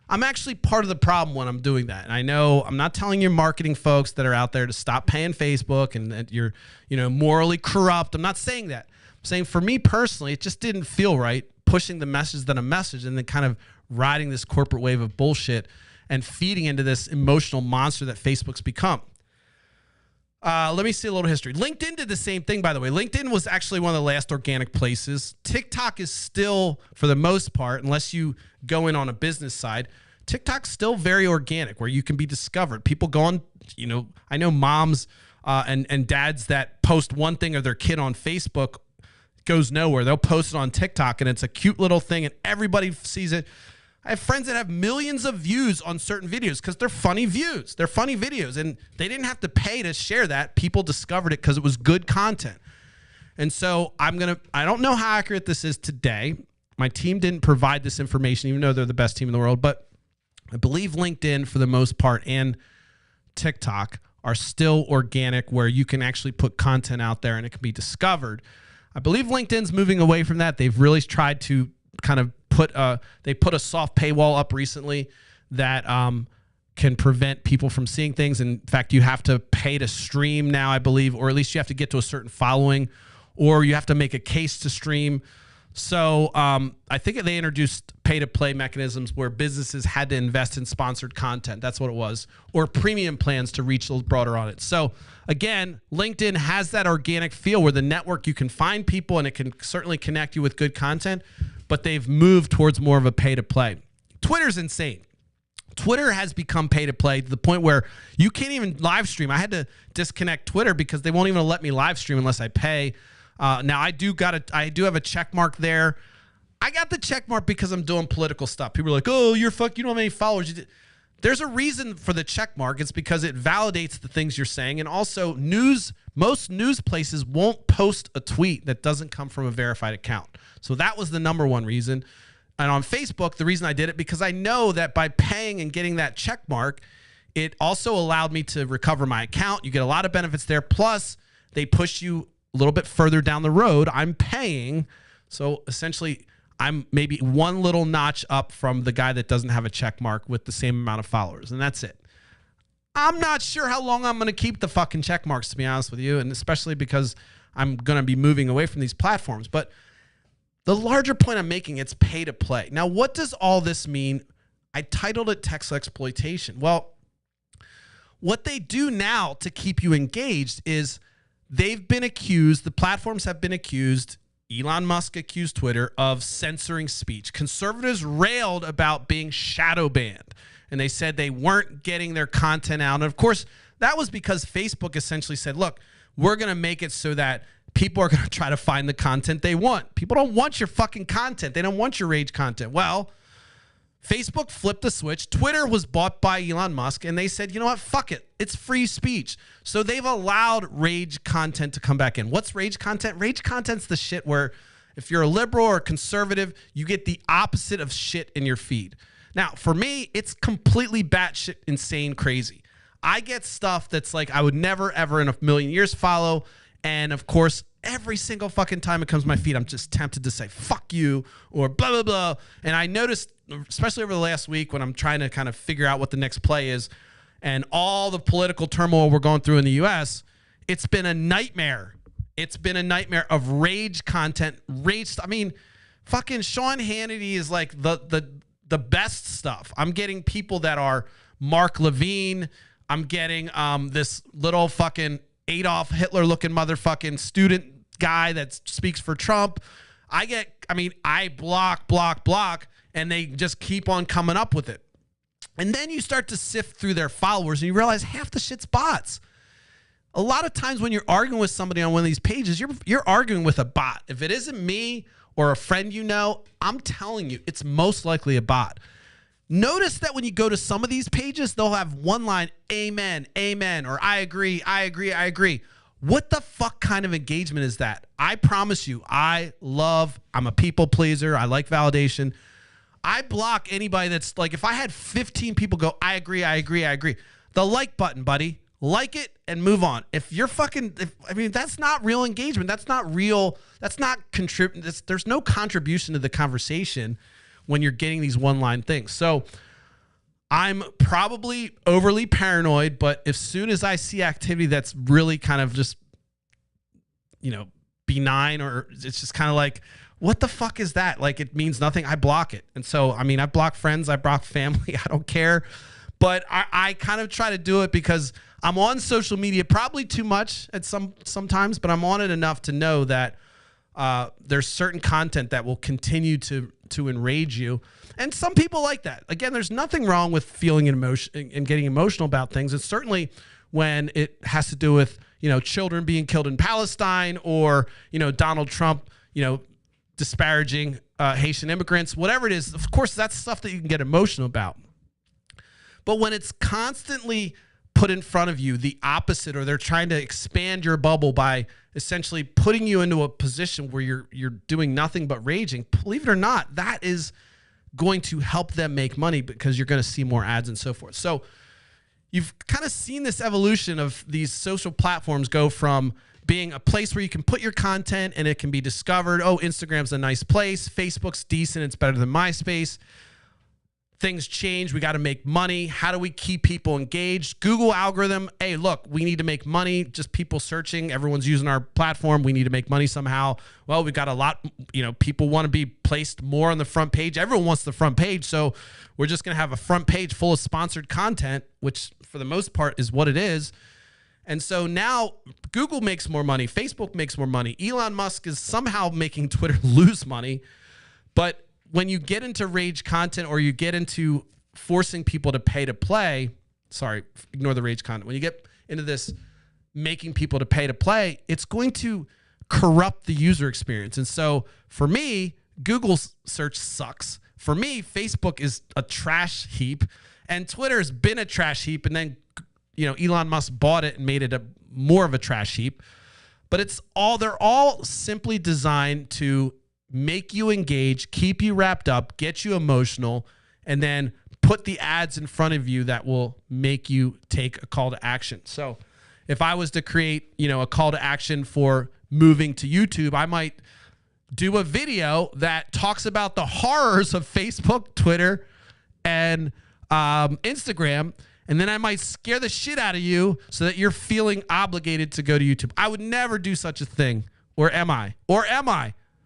I'm actually part of the problem when I'm doing that. And I know I'm not telling your marketing folks that are out there to stop paying Facebook and that you're, morally corrupt. I'm not saying that. I'm saying for me personally, it just didn't feel right pushing the message that a message and then kind of riding this corporate wave of bullshit and feeding into this emotional monster that Facebook's become. Let me see a little history. LinkedIn did the same thing, by the way. LinkedIn was actually one of the last organic places. TikTok is still, for the most part, unless you go in on a business side, TikTok's still very organic, where you can be discovered. People go on, I know moms and dads that post one thing of their kid on Facebook, goes nowhere. They'll post it on TikTok, and it's a cute little thing, and everybody sees it. I have friends that have millions of views on certain videos because they're funny views. They're funny videos, and they didn't have to pay to share that. People discovered it because it was good content. And so I don't know how accurate this is today. My team didn't provide this information, even though they're the best team in the world. But I believe LinkedIn, for the most part, and TikTok are still organic, where you can actually put content out there and it can be discovered. I believe LinkedIn's moving away from that. They've really tried to kind of put a soft paywall up recently that can prevent people from seeing things. In fact, you have to pay to stream now, I believe, or at least you have to get to a certain following, or you have to make a case to stream. So I think they introduced pay-to-play mechanisms where businesses had to invest in sponsored content. That's what it was. Or premium plans to reach a broader audience. So again, LinkedIn has that organic feel where the network, you can find people and it can certainly connect you with good content, but they've moved towards more of a pay-to-play. Twitter's insane. Twitter has become pay-to-play to the point where you can't even live stream. I had to disconnect Twitter because they won't even let me live stream unless I pay. Now I do have a check mark there. I got the check mark because I'm doing political stuff. People are like, "Oh, you don't have any followers." There's a reason for the check mark. It's because it validates the things you're saying, and also most news places won't post a tweet that doesn't come from a verified account. So that was the number one reason. And on Facebook, the reason I did it, because I know that by paying and getting that check mark, it also allowed me to recover my account. You get a lot of benefits there. Plus, they push you a little bit further down the road. I'm paying. So essentially, I'm maybe one little notch up from the guy that doesn't have a check mark with the same amount of followers. And that's it. I'm not sure how long I'm going to keep the fucking check marks, to be honest with you. And especially because I'm going to be moving away from these platforms. But the larger point I'm making, it's pay to play. Now, what does all this mean? I titled it Text Exploitation. Well, what they do now to keep you engaged is they've been accused, the platforms have been accused, Elon Musk accused Twitter of censoring speech. Conservatives railed about being shadow banned, and they said they weren't getting their content out. And of course, that was because Facebook essentially said, look, we're going to make it so that people are going to try to find the content they want. People don't want your fucking content. They don't want your rage content. Well, Facebook flipped the switch. Twitter was bought by Elon Musk, and they said, you know what? Fuck it. It's free speech. So they've allowed rage content to come back in. What's rage content? Rage content's the shit where if you're a liberal or a conservative, you get the opposite of shit in your feed. Now, for me, it's completely batshit insane crazy. I get stuff that's like I would never, ever in a million years follow. And of course, every single fucking time it comes to my feed, I'm just tempted to say, fuck you, or blah, blah, blah. And I noticed, especially over the last week when I'm trying to kind of figure out what the next play is and all the political turmoil we're going through in the U.S., it's been a nightmare. It's been a nightmare of rage content. I mean, fucking Sean Hannity is like the best stuff. I'm getting people that are Mark Levine. I'm getting this little fucking Adolf Hitler looking motherfucking student guy that speaks for Trump. I block, and they just keep on coming up with it. And then you start to sift through their followers and you realize half the shit's bots. A lot of times when you're arguing with somebody on one of these pages, you're arguing with a bot. If it isn't me or a friend you know, I'm telling you, it's most likely a bot. Notice that when you go to some of these pages, they'll have one line, amen, amen, or I agree, I agree, I agree. What the fuck kind of engagement is that? I promise you, I'm a people pleaser. I like validation. I block anybody that's like, if I had 15 people go, I agree, I agree, I agree. The like button, buddy. Like it and move on. If you're that's not real engagement. That's not real. That's not there's no contribution to the conversation when you're getting these one-line things. So I'm probably overly paranoid, but as soon as I see activity that's really kind of just, benign, or it's just kind of like, what the fuck is that? Like, it means nothing. I block it. And so, I block friends. I block family. I don't care. But I kind of try to do it because I'm on social media probably too much at sometimes, but I'm on it enough to know that there's certain content that will continue to enrage you. And some people like that. Again, there's nothing wrong with feeling emotion and getting emotional about things. And certainly when it has to do with, children being killed in Palestine, or, Donald Trump, disparaging Haitian immigrants, whatever it is, of course, that's stuff that you can get emotional about. But when it's constantly put in front of you the opposite, or they're trying to expand your bubble by essentially putting you into a position where you're doing nothing but raging, believe it or not, that is going to help them make money because you're going to see more ads and so forth. So you've kind of seen this evolution of these social platforms go from being a place where you can put your content and it can be discovered. Oh, Instagram's a nice place. Facebook's decent. It's better than MySpace. Things change. We got to make money. How do we keep people engaged? Google algorithm. Hey, look, we need to make money. Just people searching. Everyone's using our platform. We need to make money somehow. Well, we've got a lot, people want to be placed more on the front page. Everyone wants the front page. So we're just going to have a front page full of sponsored content, which for the most part is what it is. And so now Google makes more money. Facebook makes more money. Elon Musk is somehow making Twitter lose money. But when you get into rage content, or you get into forcing people to pay to play, ignore the rage content. When you get into this making people to pay to play, it's going to corrupt the user experience. And so for me, Google's search sucks. For me, Facebook is a trash heap, and Twitter's been a trash heap. And then, Elon Musk bought it and made it more of a trash heap. But they're all simply designed to make you engage, keep you wrapped up, get you emotional, and then put the ads in front of you that will make you take a call to action. So if I was to create, a call to action for moving to YouTube, I might do a video that talks about the horrors of Facebook, Twitter, and Instagram. And then I might scare the shit out of you so that you're feeling obligated to go to YouTube. I would never do such a thing. Or am I?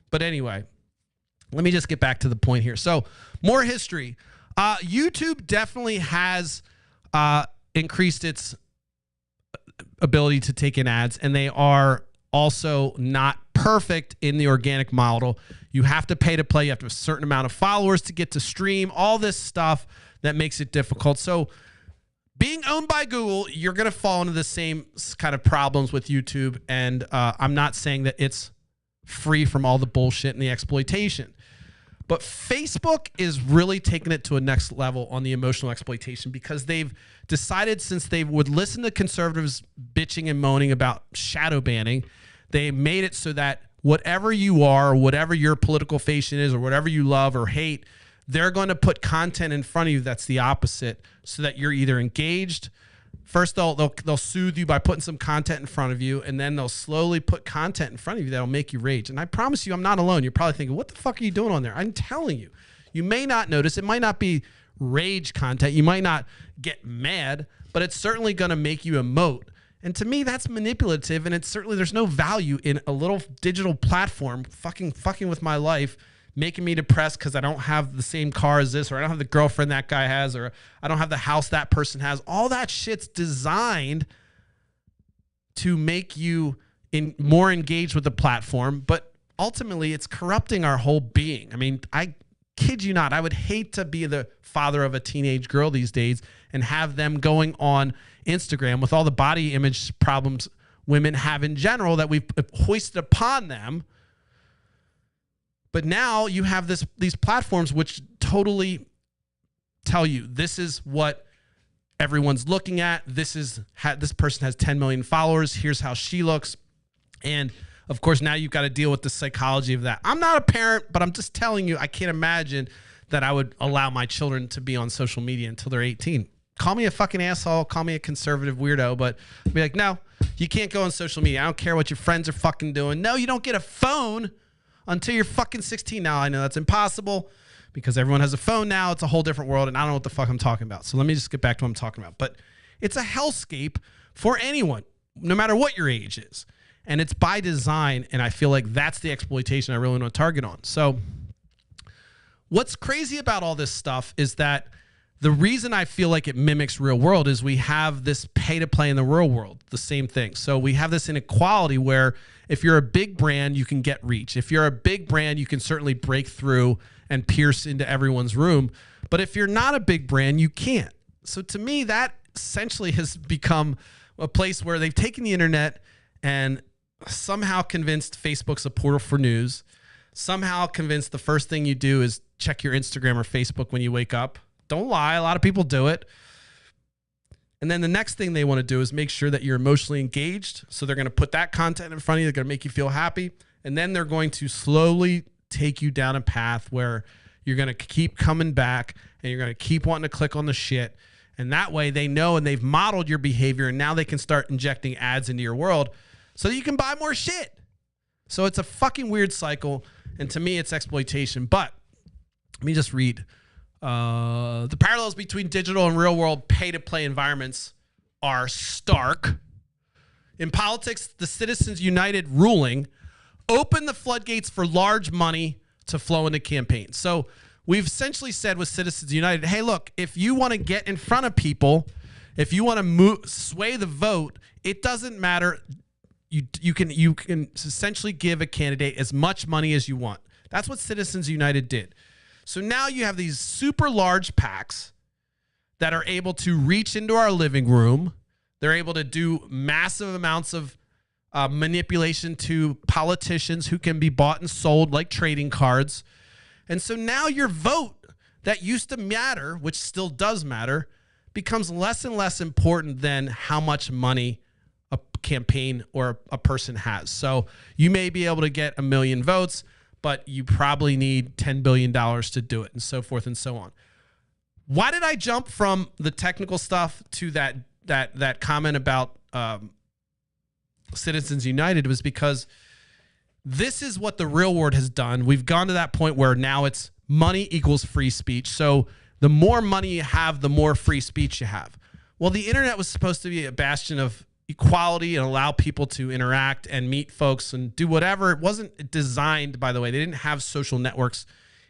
But anyway, let me just get back to the point here. So more history. YouTube definitely has increased its ability to take in ads, and they are also not perfect in the organic model. You have to pay to play. You have to have a certain amount of followers to get to stream, all this stuff that makes it difficult. So being owned by Google, you're going to fall into the same kind of problems with YouTube. And I'm not saying that it's free from all the bullshit and the exploitation. But Facebook is really taking it to a next level on the emotional exploitation, because they've decided, since they would listen to conservatives bitching and moaning about shadow banning, they made it so that whatever you are, or whatever your political affiliation is, or whatever you love or hate, they're going to put content in front of you that's the opposite, so that you're either engaged. First, they'll soothe you by putting some content in front of you, and then they'll slowly put content in front of you that'll make you rage. And I promise you, I'm not alone. You're probably thinking, what the fuck are you doing on there? I'm telling you. You may not notice. It might not be rage content. You might not get mad, but it's certainly going to make you emote. And to me, that's manipulative, and there's no value in a little digital platform fucking with my life, making me depressed because I don't have the same car as this, or I don't have the girlfriend that guy has, or I don't have the house that person has. All that shit's designed to make you more engaged with the platform, but ultimately it's corrupting our whole being. I mean, I kid you not, I would hate to be the father of a teenage girl these days and have them going on Instagram with all the body image problems women have in general that we've hoisted upon them. But now you have these platforms which totally tell you, this is what everyone's looking at. This person has 10 million followers. Here's how she looks. And of course, now you've got to deal with the psychology of that. I'm not a parent, but I'm just telling you, I can't imagine that I would allow my children to be on social media until they're 18. Call me a fucking asshole. Call me a conservative weirdo, but be like, no, you can't go on social media. I don't care what your friends are fucking doing. No, you don't get a phone until you're fucking 16. Now, I know that's impossible because everyone has a phone now. It's a whole different world, and I don't know what the fuck I'm talking about. So let me just get back to what I'm talking about. But it's a hellscape for anyone, no matter what your age is. And it's by design, and I feel like that's the exploitation I really want to target on. So what's crazy about all this stuff is that the reason I feel like it mimics real world is we have this pay to play in the real world, the same thing. So we have this inequality where if you're a big brand, you can get reach. If you're a big brand, you can certainly break through and pierce into everyone's room. But if you're not a big brand, you can't. So to me, that essentially has become a place where they've taken the internet and somehow convinced Facebook's a portal for news, somehow convinced the first thing you do is check your Instagram or Facebook when you wake up. Don't lie. A lot of people do it. And then the next thing they want to do is make sure that you're emotionally engaged. So they're going to put that content in front of you. They're going to make you feel happy. And then they're going to slowly take you down a path where you're going to keep coming back and you're going to keep wanting to click on the shit. And that way they know and they've modeled your behavior, and now they can start injecting ads into your world so that you can buy more shit. So it's a fucking weird cycle. And to me, it's exploitation. But let me just read. The parallels between digital and real world pay-to-play environments are stark. In politics, the Citizens United ruling opened the floodgates for large money to flow into campaigns. So we've essentially said with Citizens United, hey, look, if you want to get in front of people, if you want to sway the vote, it doesn't matter. You can essentially give a candidate as much money as you want. That's what Citizens United did. So now you have these super large PACs that are able to reach into our living room. They're able to do massive amounts of manipulation to politicians who can be bought and sold like trading cards. And so now your vote that used to matter, which still does matter, becomes less and less important than how much money a campaign or a person has. So you may be able to get 1 million votes, but you probably need $10 billion to do it, and so forth and so on. Why did I jump from the technical stuff to that comment about Citizens United? Was because this is what the real world has done. We've gone to that point where now it's money equals free speech. So the more money you have, the more free speech you have. Well, the internet was supposed to be a bastion of equality and allow people to interact and meet folks and do whatever. It wasn't designed, by the way. They didn't have social networks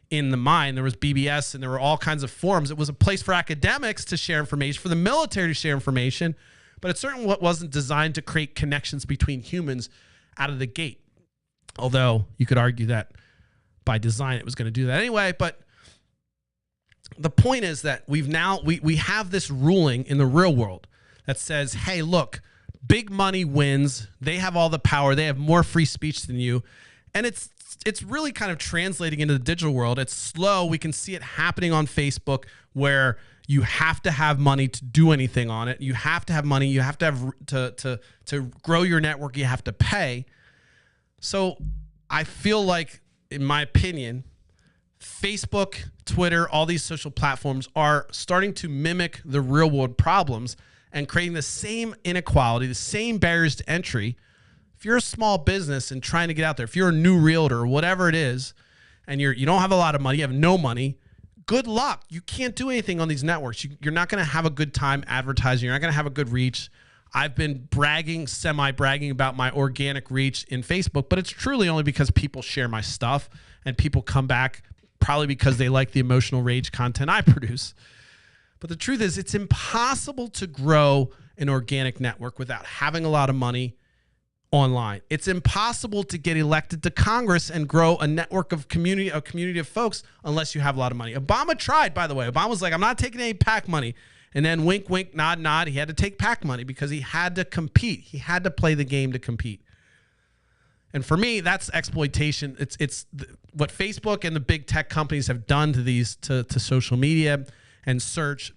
in the mind. There was BBS and there were all kinds of forums. It was a place for academics to share information, for the military to share information, but it certainly wasn't designed to create connections between humans out of the gate. Although you could argue that by design it was going to do that anyway. But the point is that we have this ruling in the real world that says, hey, look, big money wins. They have all the power. They have more free speech than you. And it's really kind of translating into the digital world. It's slow. We can see it happening on Facebook, where you have to have money to do anything on it. You have to have money. You have to have to grow your network. You have to pay. So I feel like, in my opinion, Facebook, Twitter, all these social platforms are starting to mimic the real world problems and creating the same inequality, the same barriers to entry. If you're a small business and trying to get out there, if you're a new realtor or whatever it is, and you don't have a lot of money, you have no money, good luck. You can't do anything on these networks. You're not going to have a good time advertising. You're not going to have a good reach. I've been semi-bragging about my organic reach in Facebook, but it's truly only because people share my stuff and people come back probably because they like the emotional rage content I produce. But the truth is, it's impossible to grow an organic network without having a lot of money online. It's impossible to get elected to Congress and grow a network of community of folks unless you have a lot of money. Obama tried, by the way. Obama was like, I'm not taking any PAC money. And then wink, wink, nod, nod. He had to take PAC money because he had to compete. He had to play the game to compete. And for me, that's exploitation. It's what Facebook and the big tech companies have done to social media and search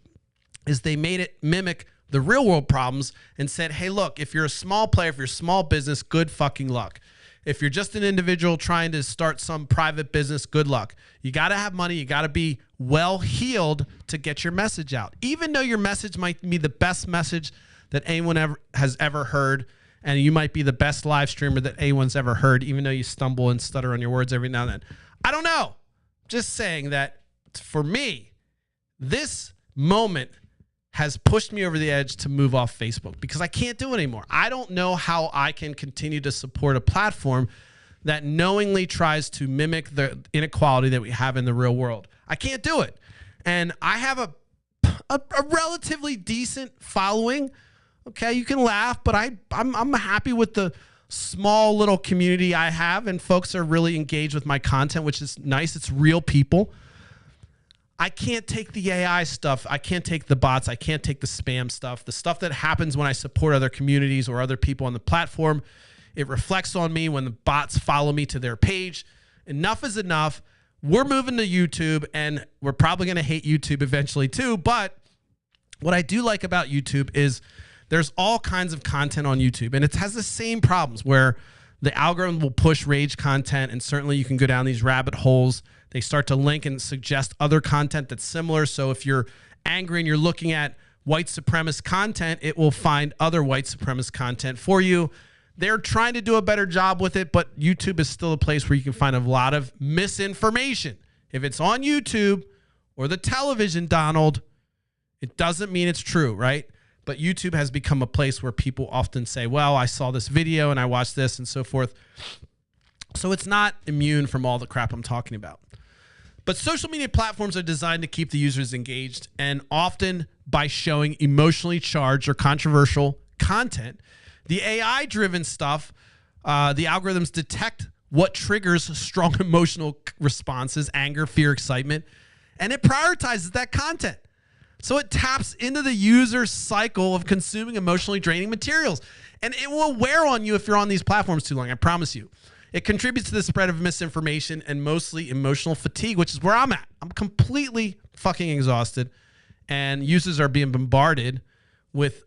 is they made it mimic the real world problems and said, hey, look, if you're a small player, if you're a small business, good fucking luck. If you're just an individual trying to start some private business, good luck. You got to have money. You got to be well-heeled to get your message out. Even though your message might be the best message that anyone has ever heard, and you might be the best live streamer that anyone's ever heard, even though you stumble and stutter on your words every now and then. I don't know. Just saying that for me, this moment has pushed me over the edge to move off Facebook because I can't do it anymore. I don't know how I can continue to support a platform that knowingly tries to mimic the inequality that we have in the real world. I can't do it. And I have a relatively decent following. Okay, you can laugh, but I'm happy with the small little community I have, and folks are really engaged with my content, which is nice. It's real people. I can't take the AI stuff. I can't take the bots. I can't take the spam stuff. The stuff that happens when I support other communities or other people on the platform, it reflects on me when the bots follow me to their page. Enough is enough. We're moving to YouTube, and we're probably going to hate YouTube eventually too, but What I do like about YouTube is there's all kinds of content on YouTube, and it has the same problems where the algorithm will push rage content, and certainly you can go down these rabbit holes. They start to link and suggest other content that's similar. So if you're angry and you're looking at white supremacist content, it will find other white supremacist content for you. They're trying to do a better job with it, but YouTube is still a place where you can find a lot of misinformation. If it's on YouTube or the television, Donald, it doesn't mean it's true, right? But YouTube has become a place where people often say, well, I saw this video and I watched this and so forth. So it's not immune from all the crap I'm talking about. But social media platforms are designed to keep the users engaged, and often by showing emotionally charged or controversial content. The AI-driven stuff, the algorithms detect what triggers strong emotional responses, anger, fear, excitement, and it prioritizes that content. So it taps into the user's cycle of consuming emotionally draining materials. And it will wear on you if you're on these platforms too long, I promise you. It contributes to the spread of misinformation and mostly emotional fatigue, which is where I'm at. I'm completely fucking exhausted, and users are being bombarded with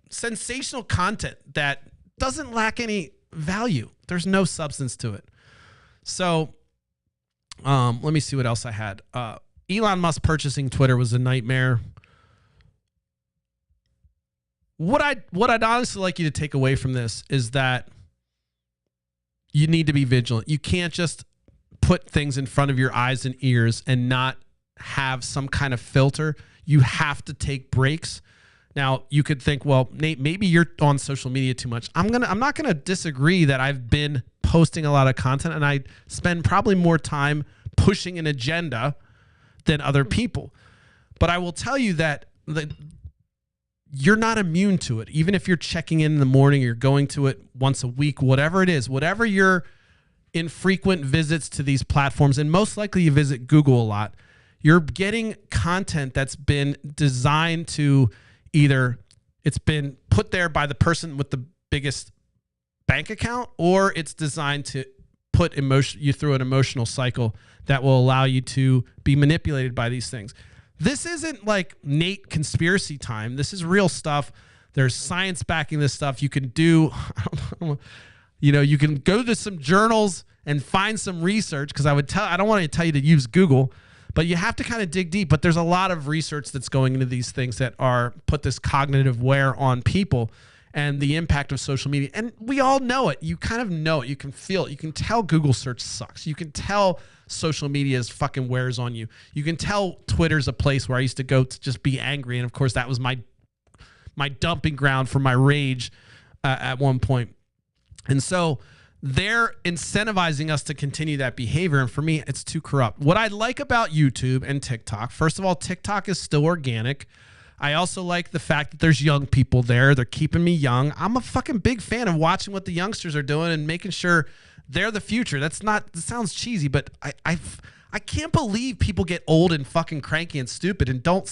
sensational content that doesn't lack any value. There's no substance to it. So let me see what else I had. Elon Musk purchasing Twitter was a nightmare. What I'd honestly like you to take away from this is that you need to be vigilant. You can't just put things in front of your eyes and ears and not have some kind of filter. You have to take breaks. Now, you could think, well, Nate, maybe you're on social media too much. I'm not gonna disagree that I've been posting a lot of content, and I spend probably more time pushing an agenda than other people. But I will tell you that you're not immune to it. Even if you're checking in the morning, you're going to it once a week, whatever it is, whatever your infrequent visits to these platforms, and most likely you visit Google a lot, you're getting content that's been designed to either it's been put there by the person with the biggest bank account, or it's designed to put you through an emotional cycle that will allow you to be manipulated by these things. This isn't like Nate conspiracy time. This is real stuff. There's science backing this stuff. You can do, you can go to some journals and find some research, because I don't want to tell you to use Google, but you have to kind of dig deep. But there's a lot of research that's going into these things that put this cognitive wear on people and the impact of social media. And we all know it. You kind of know it. You can feel it. You can tell Google search sucks. You can tell social media is fucking wears on you. You can tell Twitter's a place where I used to go to just be angry. And of course, that was my dumping ground for my rage at one point. And so they're incentivizing us to continue that behavior. And for me, it's too corrupt. What I like about YouTube and TikTok, first of all, TikTok is still organic. I also like the fact that there's young people there. They're keeping me young. I'm a fucking big fan of watching what the youngsters are doing and making sure they're the future. That sounds cheesy, but I can't believe people get old and fucking cranky and stupid and don't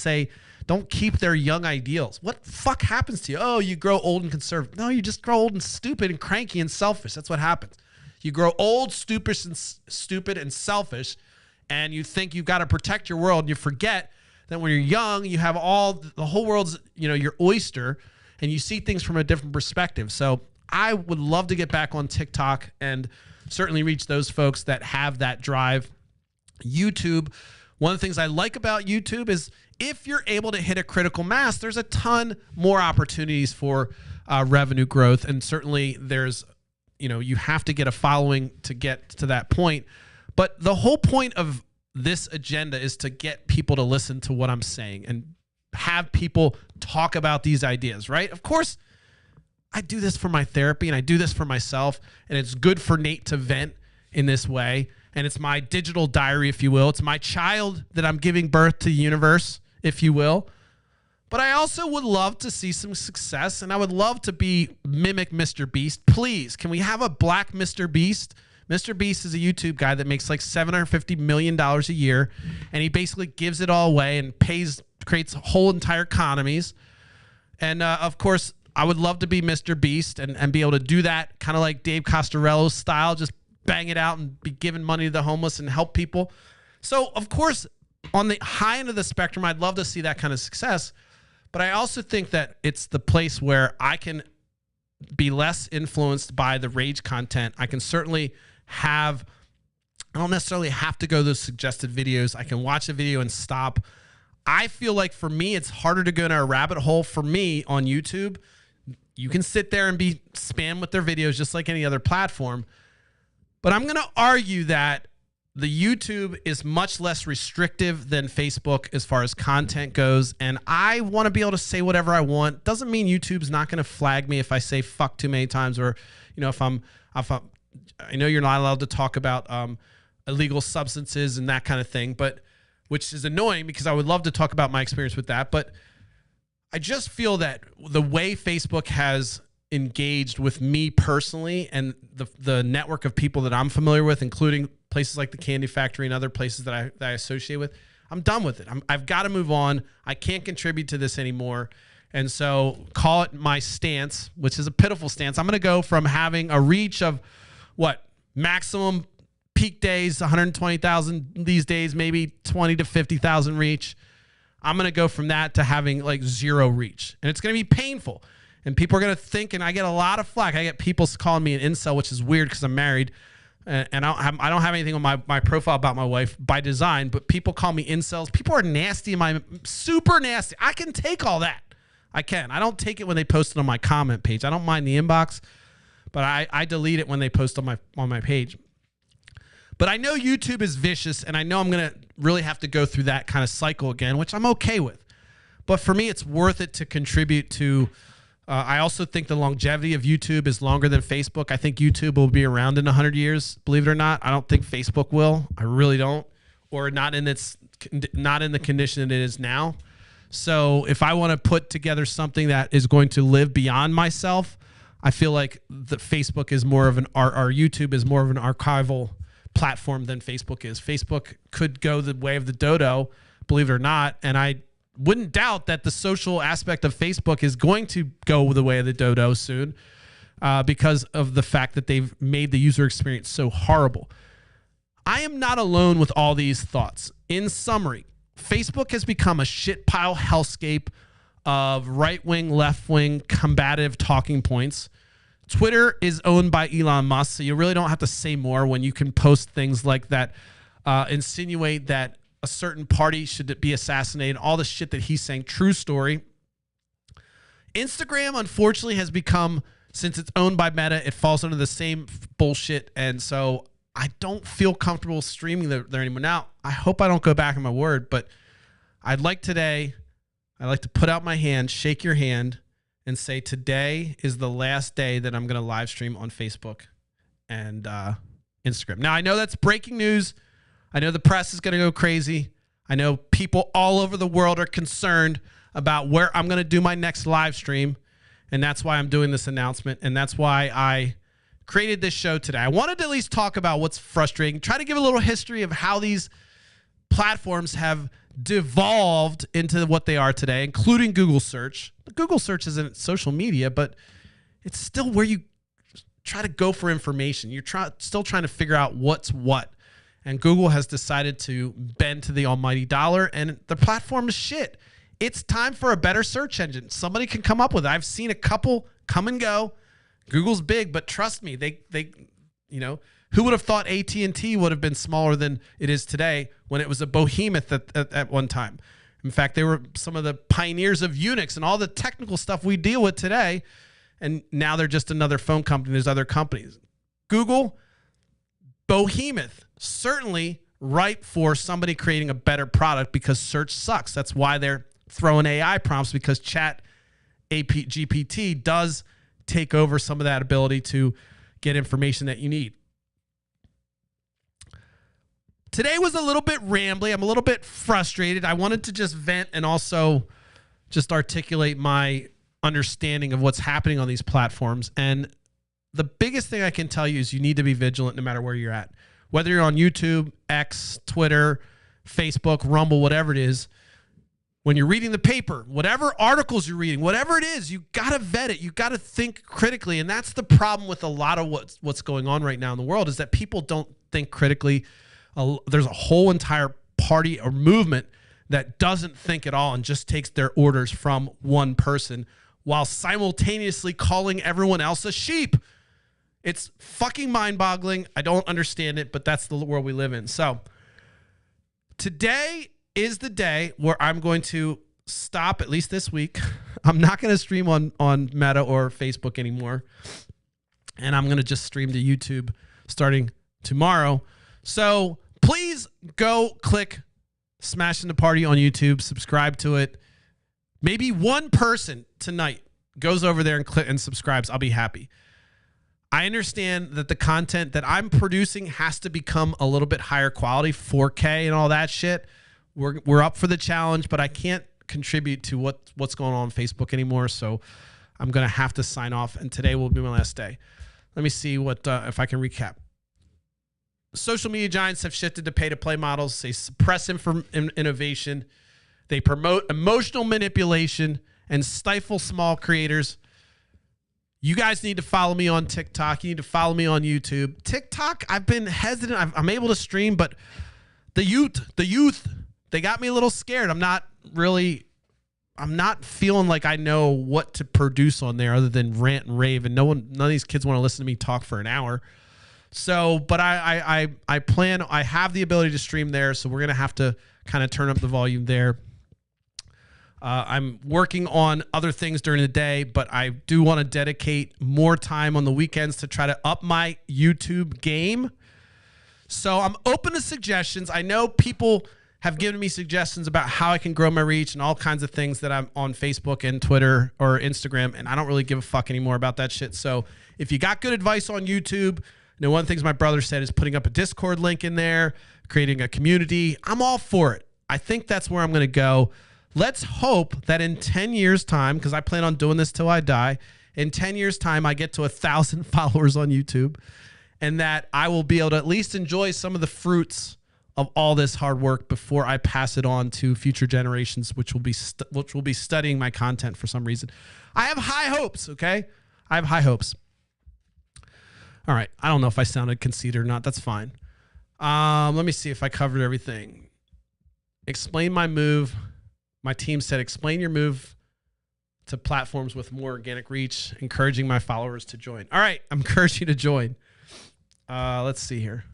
keep their young ideals. What the fuck happens to you? Oh, you grow old and conservative. No, you just grow old and stupid and cranky and selfish. That's what happens. You grow old, stupid and selfish, and you think you've got to protect your world, and you forget that when you're young, you have the whole world's, your oyster, and you see things from a different perspective. So I would love to get back on TikTok and certainly reach those folks that have that drive. YouTube, one of the things I like about YouTube is if you're able to hit a critical mass, there's a ton more opportunities for revenue growth. And certainly there's, you have to get a following to get to that point. But the whole point of this agenda is to get people to listen to what I'm saying and have people talk about these ideas, right? Of course, I do this for my therapy and I do this for myself, and it's good for Nate to vent in this way. And it's my digital diary, if you will. It's my child that I'm giving birth to the universe, if you will. But I also would love to see some success, and I would love to mimic Mr. Beast. Please, can we have a black Mr. Beast? Mr. Beast is a YouTube guy that makes like $750 million a year, and he basically gives it all away and creates whole entire economies. And of course, I would love to be Mr. Beast and be able to do that kind of like Dave Costarello style, just bang it out and be giving money to the homeless and help people. So of course, on the high end of the spectrum, I'd love to see that kind of success. But I also think that it's the place where I can be less influenced by the rage content. I can certainly I don't necessarily have to go to those suggested videos. I can watch a video and stop. I feel like for me, it's harder to go into a rabbit hole. For me on YouTube, you can sit there and be spam with their videos just like any other platform. But I'm going to argue that the YouTube is much less restrictive than Facebook as far as content goes. And I want to be able to say whatever I want. Doesn't mean YouTube's not going to flag me if I say fuck too many times, or, if I know you're not allowed to talk about illegal substances and that kind of thing, but which is annoying because I would love to talk about my experience with that. But I just feel that the way Facebook has engaged with me personally and the network of people that I'm familiar with, including places like the Candy Factory and other places that I associate with, I'm done with it. I've got to move on. I can't contribute to this anymore. And so call it my stance, which is a pitiful stance. I'm going to go from having a reach of maximum peak days, 120,000 these days, maybe 20 to 50,000 reach. I'm going to go from that to having like zero reach. And it's going to be painful. And people are going to think, and I get a lot of flack. I get people calling me an incel, which is weird because I'm married. And I don't have anything on my profile about my wife by design, but people call me incels. People are nasty, super nasty. I can take all that. I can. I don't take it when they post it on my comment page. I don't mind the inbox, but I delete it when they post on my page. But I know YouTube is vicious, and I know I'm going to really have to go through that kind of cycle again, which I'm okay with. But for me, it's worth it to contribute to. I also think the longevity of YouTube is longer than Facebook. I think YouTube will be around in 100 years, believe it or not. I don't think Facebook will. I really don't. Or not in the condition that it is now. So if I want to put together something that is going to live beyond myself, I feel like the Facebook is more of our YouTube is more of an archival platform than Facebook is. Facebook could go the way of the dodo, believe it or not, and I wouldn't doubt that the social aspect of Facebook is going to go the way of the dodo soon because of the fact that they've made the user experience so horrible. I am not alone with all these thoughts. In summary, Facebook has become a shit pile hellscape of right-wing, left-wing combative talking points. Twitter is owned by Elon Musk, so you really don't have to say more when you can post things like that, insinuate that a certain party should be assassinated, all the shit that he's saying. True story. Instagram, unfortunately, has become, since it's owned by Meta, it falls under the same bullshit, and so I don't feel comfortable streaming there anymore. Now, I hope I don't go back on my word, but I'd like to put out my hand, shake your hand, and say today is the last day that I'm going to live stream on Facebook and Instagram. Now, I know that's breaking news. I know the press is going to go crazy. I know people all over the world are concerned about where I'm going to do my next live stream, and that's why I'm doing this announcement, and that's why I created this show today. I wanted to at least talk about what's frustrating, try to give a little history of how these platforms have devolved into what they are today, including Google search. Google search isn't social media, but it's still where you try to go for information. You're still trying to figure out what's what. And Google has decided to bend to the almighty dollar, and the platform is shit. It's time for a better search engine. Somebody can come up with it. I've seen a couple come and go. Google's big, but trust me, they who would have thought AT&T would have been smaller than it is today when it was a behemoth at one time? In fact, they were some of the pioneers of Unix and all the technical stuff we deal with today, and now they're just another phone company. There's other companies. Google, behemoth, certainly ripe for somebody creating a better product because search sucks. That's why they're throwing AI prompts, because GPT does take over some of that ability to get information that you need. Today was a little bit rambly. I'm a little bit frustrated. I wanted to just vent and also just articulate my understanding of what's happening on these platforms. And the biggest thing I can tell you is you need to be vigilant no matter where you're at. Whether you're on YouTube, X, Twitter, Facebook, Rumble, whatever it is, when you're reading the paper, whatever articles you're reading, whatever it is, you got to vet it. You got to think critically. And that's the problem with a lot of what's going on right now in the world, is that people don't think critically. There's a whole entire party or movement that doesn't think at all and just takes their orders from one person while simultaneously calling everyone else a sheep. It's fucking mind-boggling. I don't understand it, but that's the world we live in. So today is the day where I'm going to stop, at least this week. I'm not going to stream on Meta or Facebook anymore. And I'm going to just stream to YouTube starting tomorrow. So please go click Smashing the Party on YouTube. Subscribe to it. Maybe one person tonight goes over there and subscribes. I'll be happy. I understand that the content that I'm producing has to become a little bit higher quality, 4K and all that shit. We're up for the challenge, but I can't contribute to what's going on Facebook anymore. So I'm going to have to sign off, and today will be my last day. Let me see what if I can recap. Social media giants have shifted to pay-to-play models. They suppress innovation. They promote emotional manipulation and stifle small creators. You guys need to follow me on TikTok. You need to follow me on YouTube. TikTok, I've been hesitant. I'm able to stream, but the youth, they got me a little scared. I'm not feeling like I know what to produce on there other than rant and rave. And none of these kids want to listen to me talk for an hour. So, but I have the ability to stream there. So we're going to have to kind of turn up the volume there. I'm working on other things during the day, but I do want to dedicate more time on the weekends to try to up my YouTube game. So I'm open to suggestions. I know people have given me suggestions about how I can grow my reach and all kinds of things that I'm on Facebook and Twitter or Instagram, and I don't really give a fuck anymore about that shit. So if you got good advice on YouTube, one of the things my brother said is putting up a Discord link in there, creating a community. I'm all for it. I think that's where I'm going to go. Let's hope that in 10 years' time, because I plan on doing this till I die, in 10 years' time, I get to 1,000 followers on YouTube, and that I will be able to at least enjoy some of the fruits of all this hard work before I pass it on to future generations, which will be studying my content for some reason. I have high hopes, okay? I have high hopes. All right. I don't know if I sounded conceited or not. That's fine. Let me see if I covered everything. Explain my move. My team said, explain your move to platforms with more organic reach, encouraging my followers to join. All right. I'm encouraging you to join. Let's see here.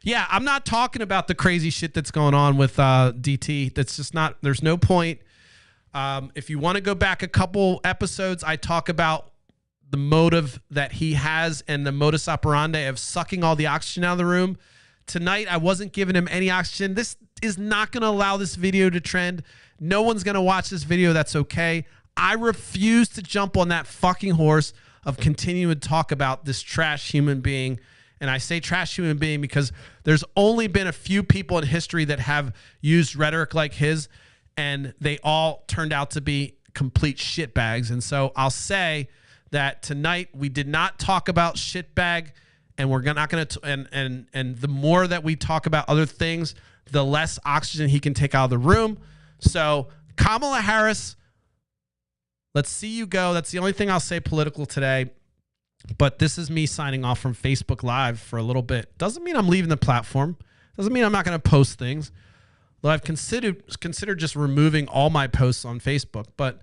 Yeah, I'm not talking about the crazy shit that's going on with DT. That's just not, there's no point. If you want to go back a couple episodes, I talk about the motive that he has and the modus operandi of sucking all the oxygen out of the room. Tonight, I wasn't giving him any oxygen. This is not going to allow this video to trend. No one's going to watch this video. That's okay. I refuse to jump on that fucking horse of continuing to talk about this trash human being. And I say trash human being because there's only been a few people in history that have used rhetoric like his, and they all turned out to be complete shitbags. And so I'll say that tonight we did not talk about shitbag, and we're not going to. And the more that we talk about other things, the less oxygen he can take out of the room. So Kamala Harris, let's see you go. That's the only thing I'll say political today. But this is me signing off from Facebook Live for a little bit. Doesn't mean I'm leaving the platform. Doesn't mean I'm not going to post things. Though I've considered just removing all my posts on Facebook. But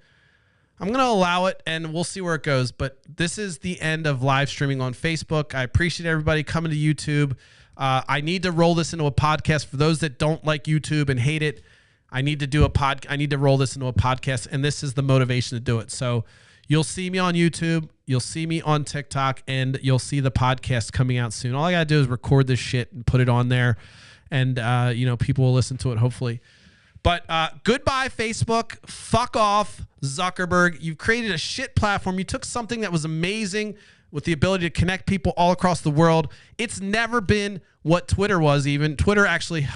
I'm going to allow it, and we'll see where it goes. But this is the end of live streaming on Facebook. I appreciate everybody coming to YouTube. I need to roll this into a podcast. For those that don't like YouTube and hate it, I need to roll this into a podcast, and this is the motivation to do it. So you'll see me on YouTube, you'll see me on TikTok, and you'll see the podcast coming out soon. All I got to do is record this shit and put it on there, and people will listen to it, hopefully. But goodbye, Facebook. Fuck off, Zuckerberg. You've created a shit platform. You took something that was amazing with the ability to connect people all across the world. It's never been what Twitter was even. Twitter actually,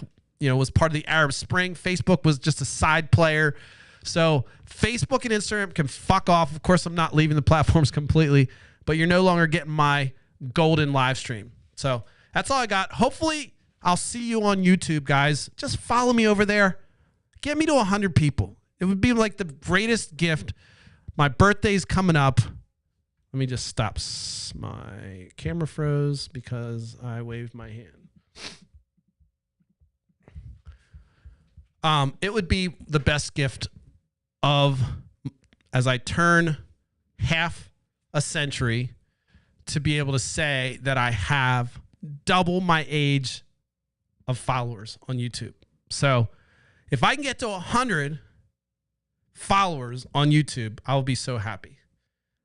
was part of the Arab Spring. Facebook was just a side player. So Facebook and Instagram can fuck off. Of course, I'm not leaving the platforms completely, but you're no longer getting my golden live stream. So that's all I got. Hopefully, I'll see you on YouTube, guys. Just follow me over there. Get me to 100 people. It would be like the greatest gift. My birthday's coming up. Let me just stop. My camera froze because I waved my hand. It would be the best gift of, as I turn half a century, to be able to say that I have double my age of followers on YouTube. So if I can get to 100 followers on YouTube, I will be so happy.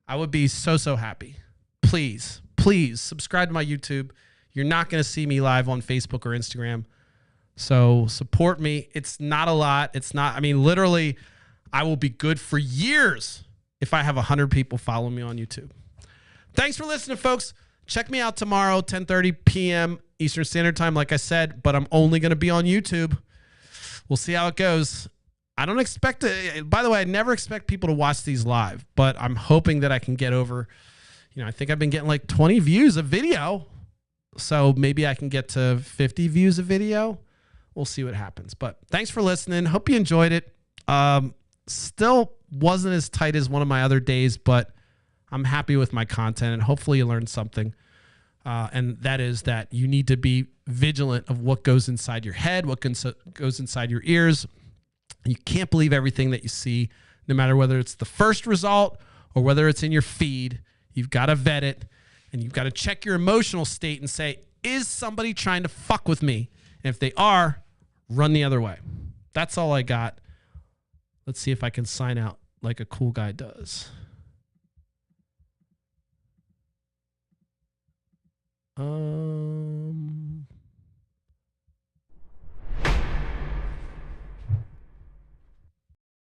I would be so happy. Please subscribe to my YouTube. You're not going to see me live on Facebook or Instagram. So support me. It's not a lot. Literally, I will be good for years if I have 100 people follow me on YouTube. Thanks for listening, folks. Check me out tomorrow, 10:30 p.m. Eastern Standard Time, like I said, but I'm only going to be on YouTube. We'll see how it goes. I don't expect to, by the way, I never expect people to watch these live, but I'm hoping that I can get over, I think I've been getting like 20 views a video. So maybe I can get to 50 views a video. We'll see what happens. But thanks for listening. Hope you enjoyed it. Still wasn't as tight as one of my other days, but I'm happy with my content, and hopefully you learned something. And that is that you need to be vigilant of what goes inside your head, what goes inside your ears. You can't believe everything that you see, no matter whether it's the first result or whether it's in your feed. You've got to vet it, and you've got to check your emotional state and say, is somebody trying to fuck with me? And if they are, run the other way. That's all I got. Let's see if I can sign out like a cool guy does.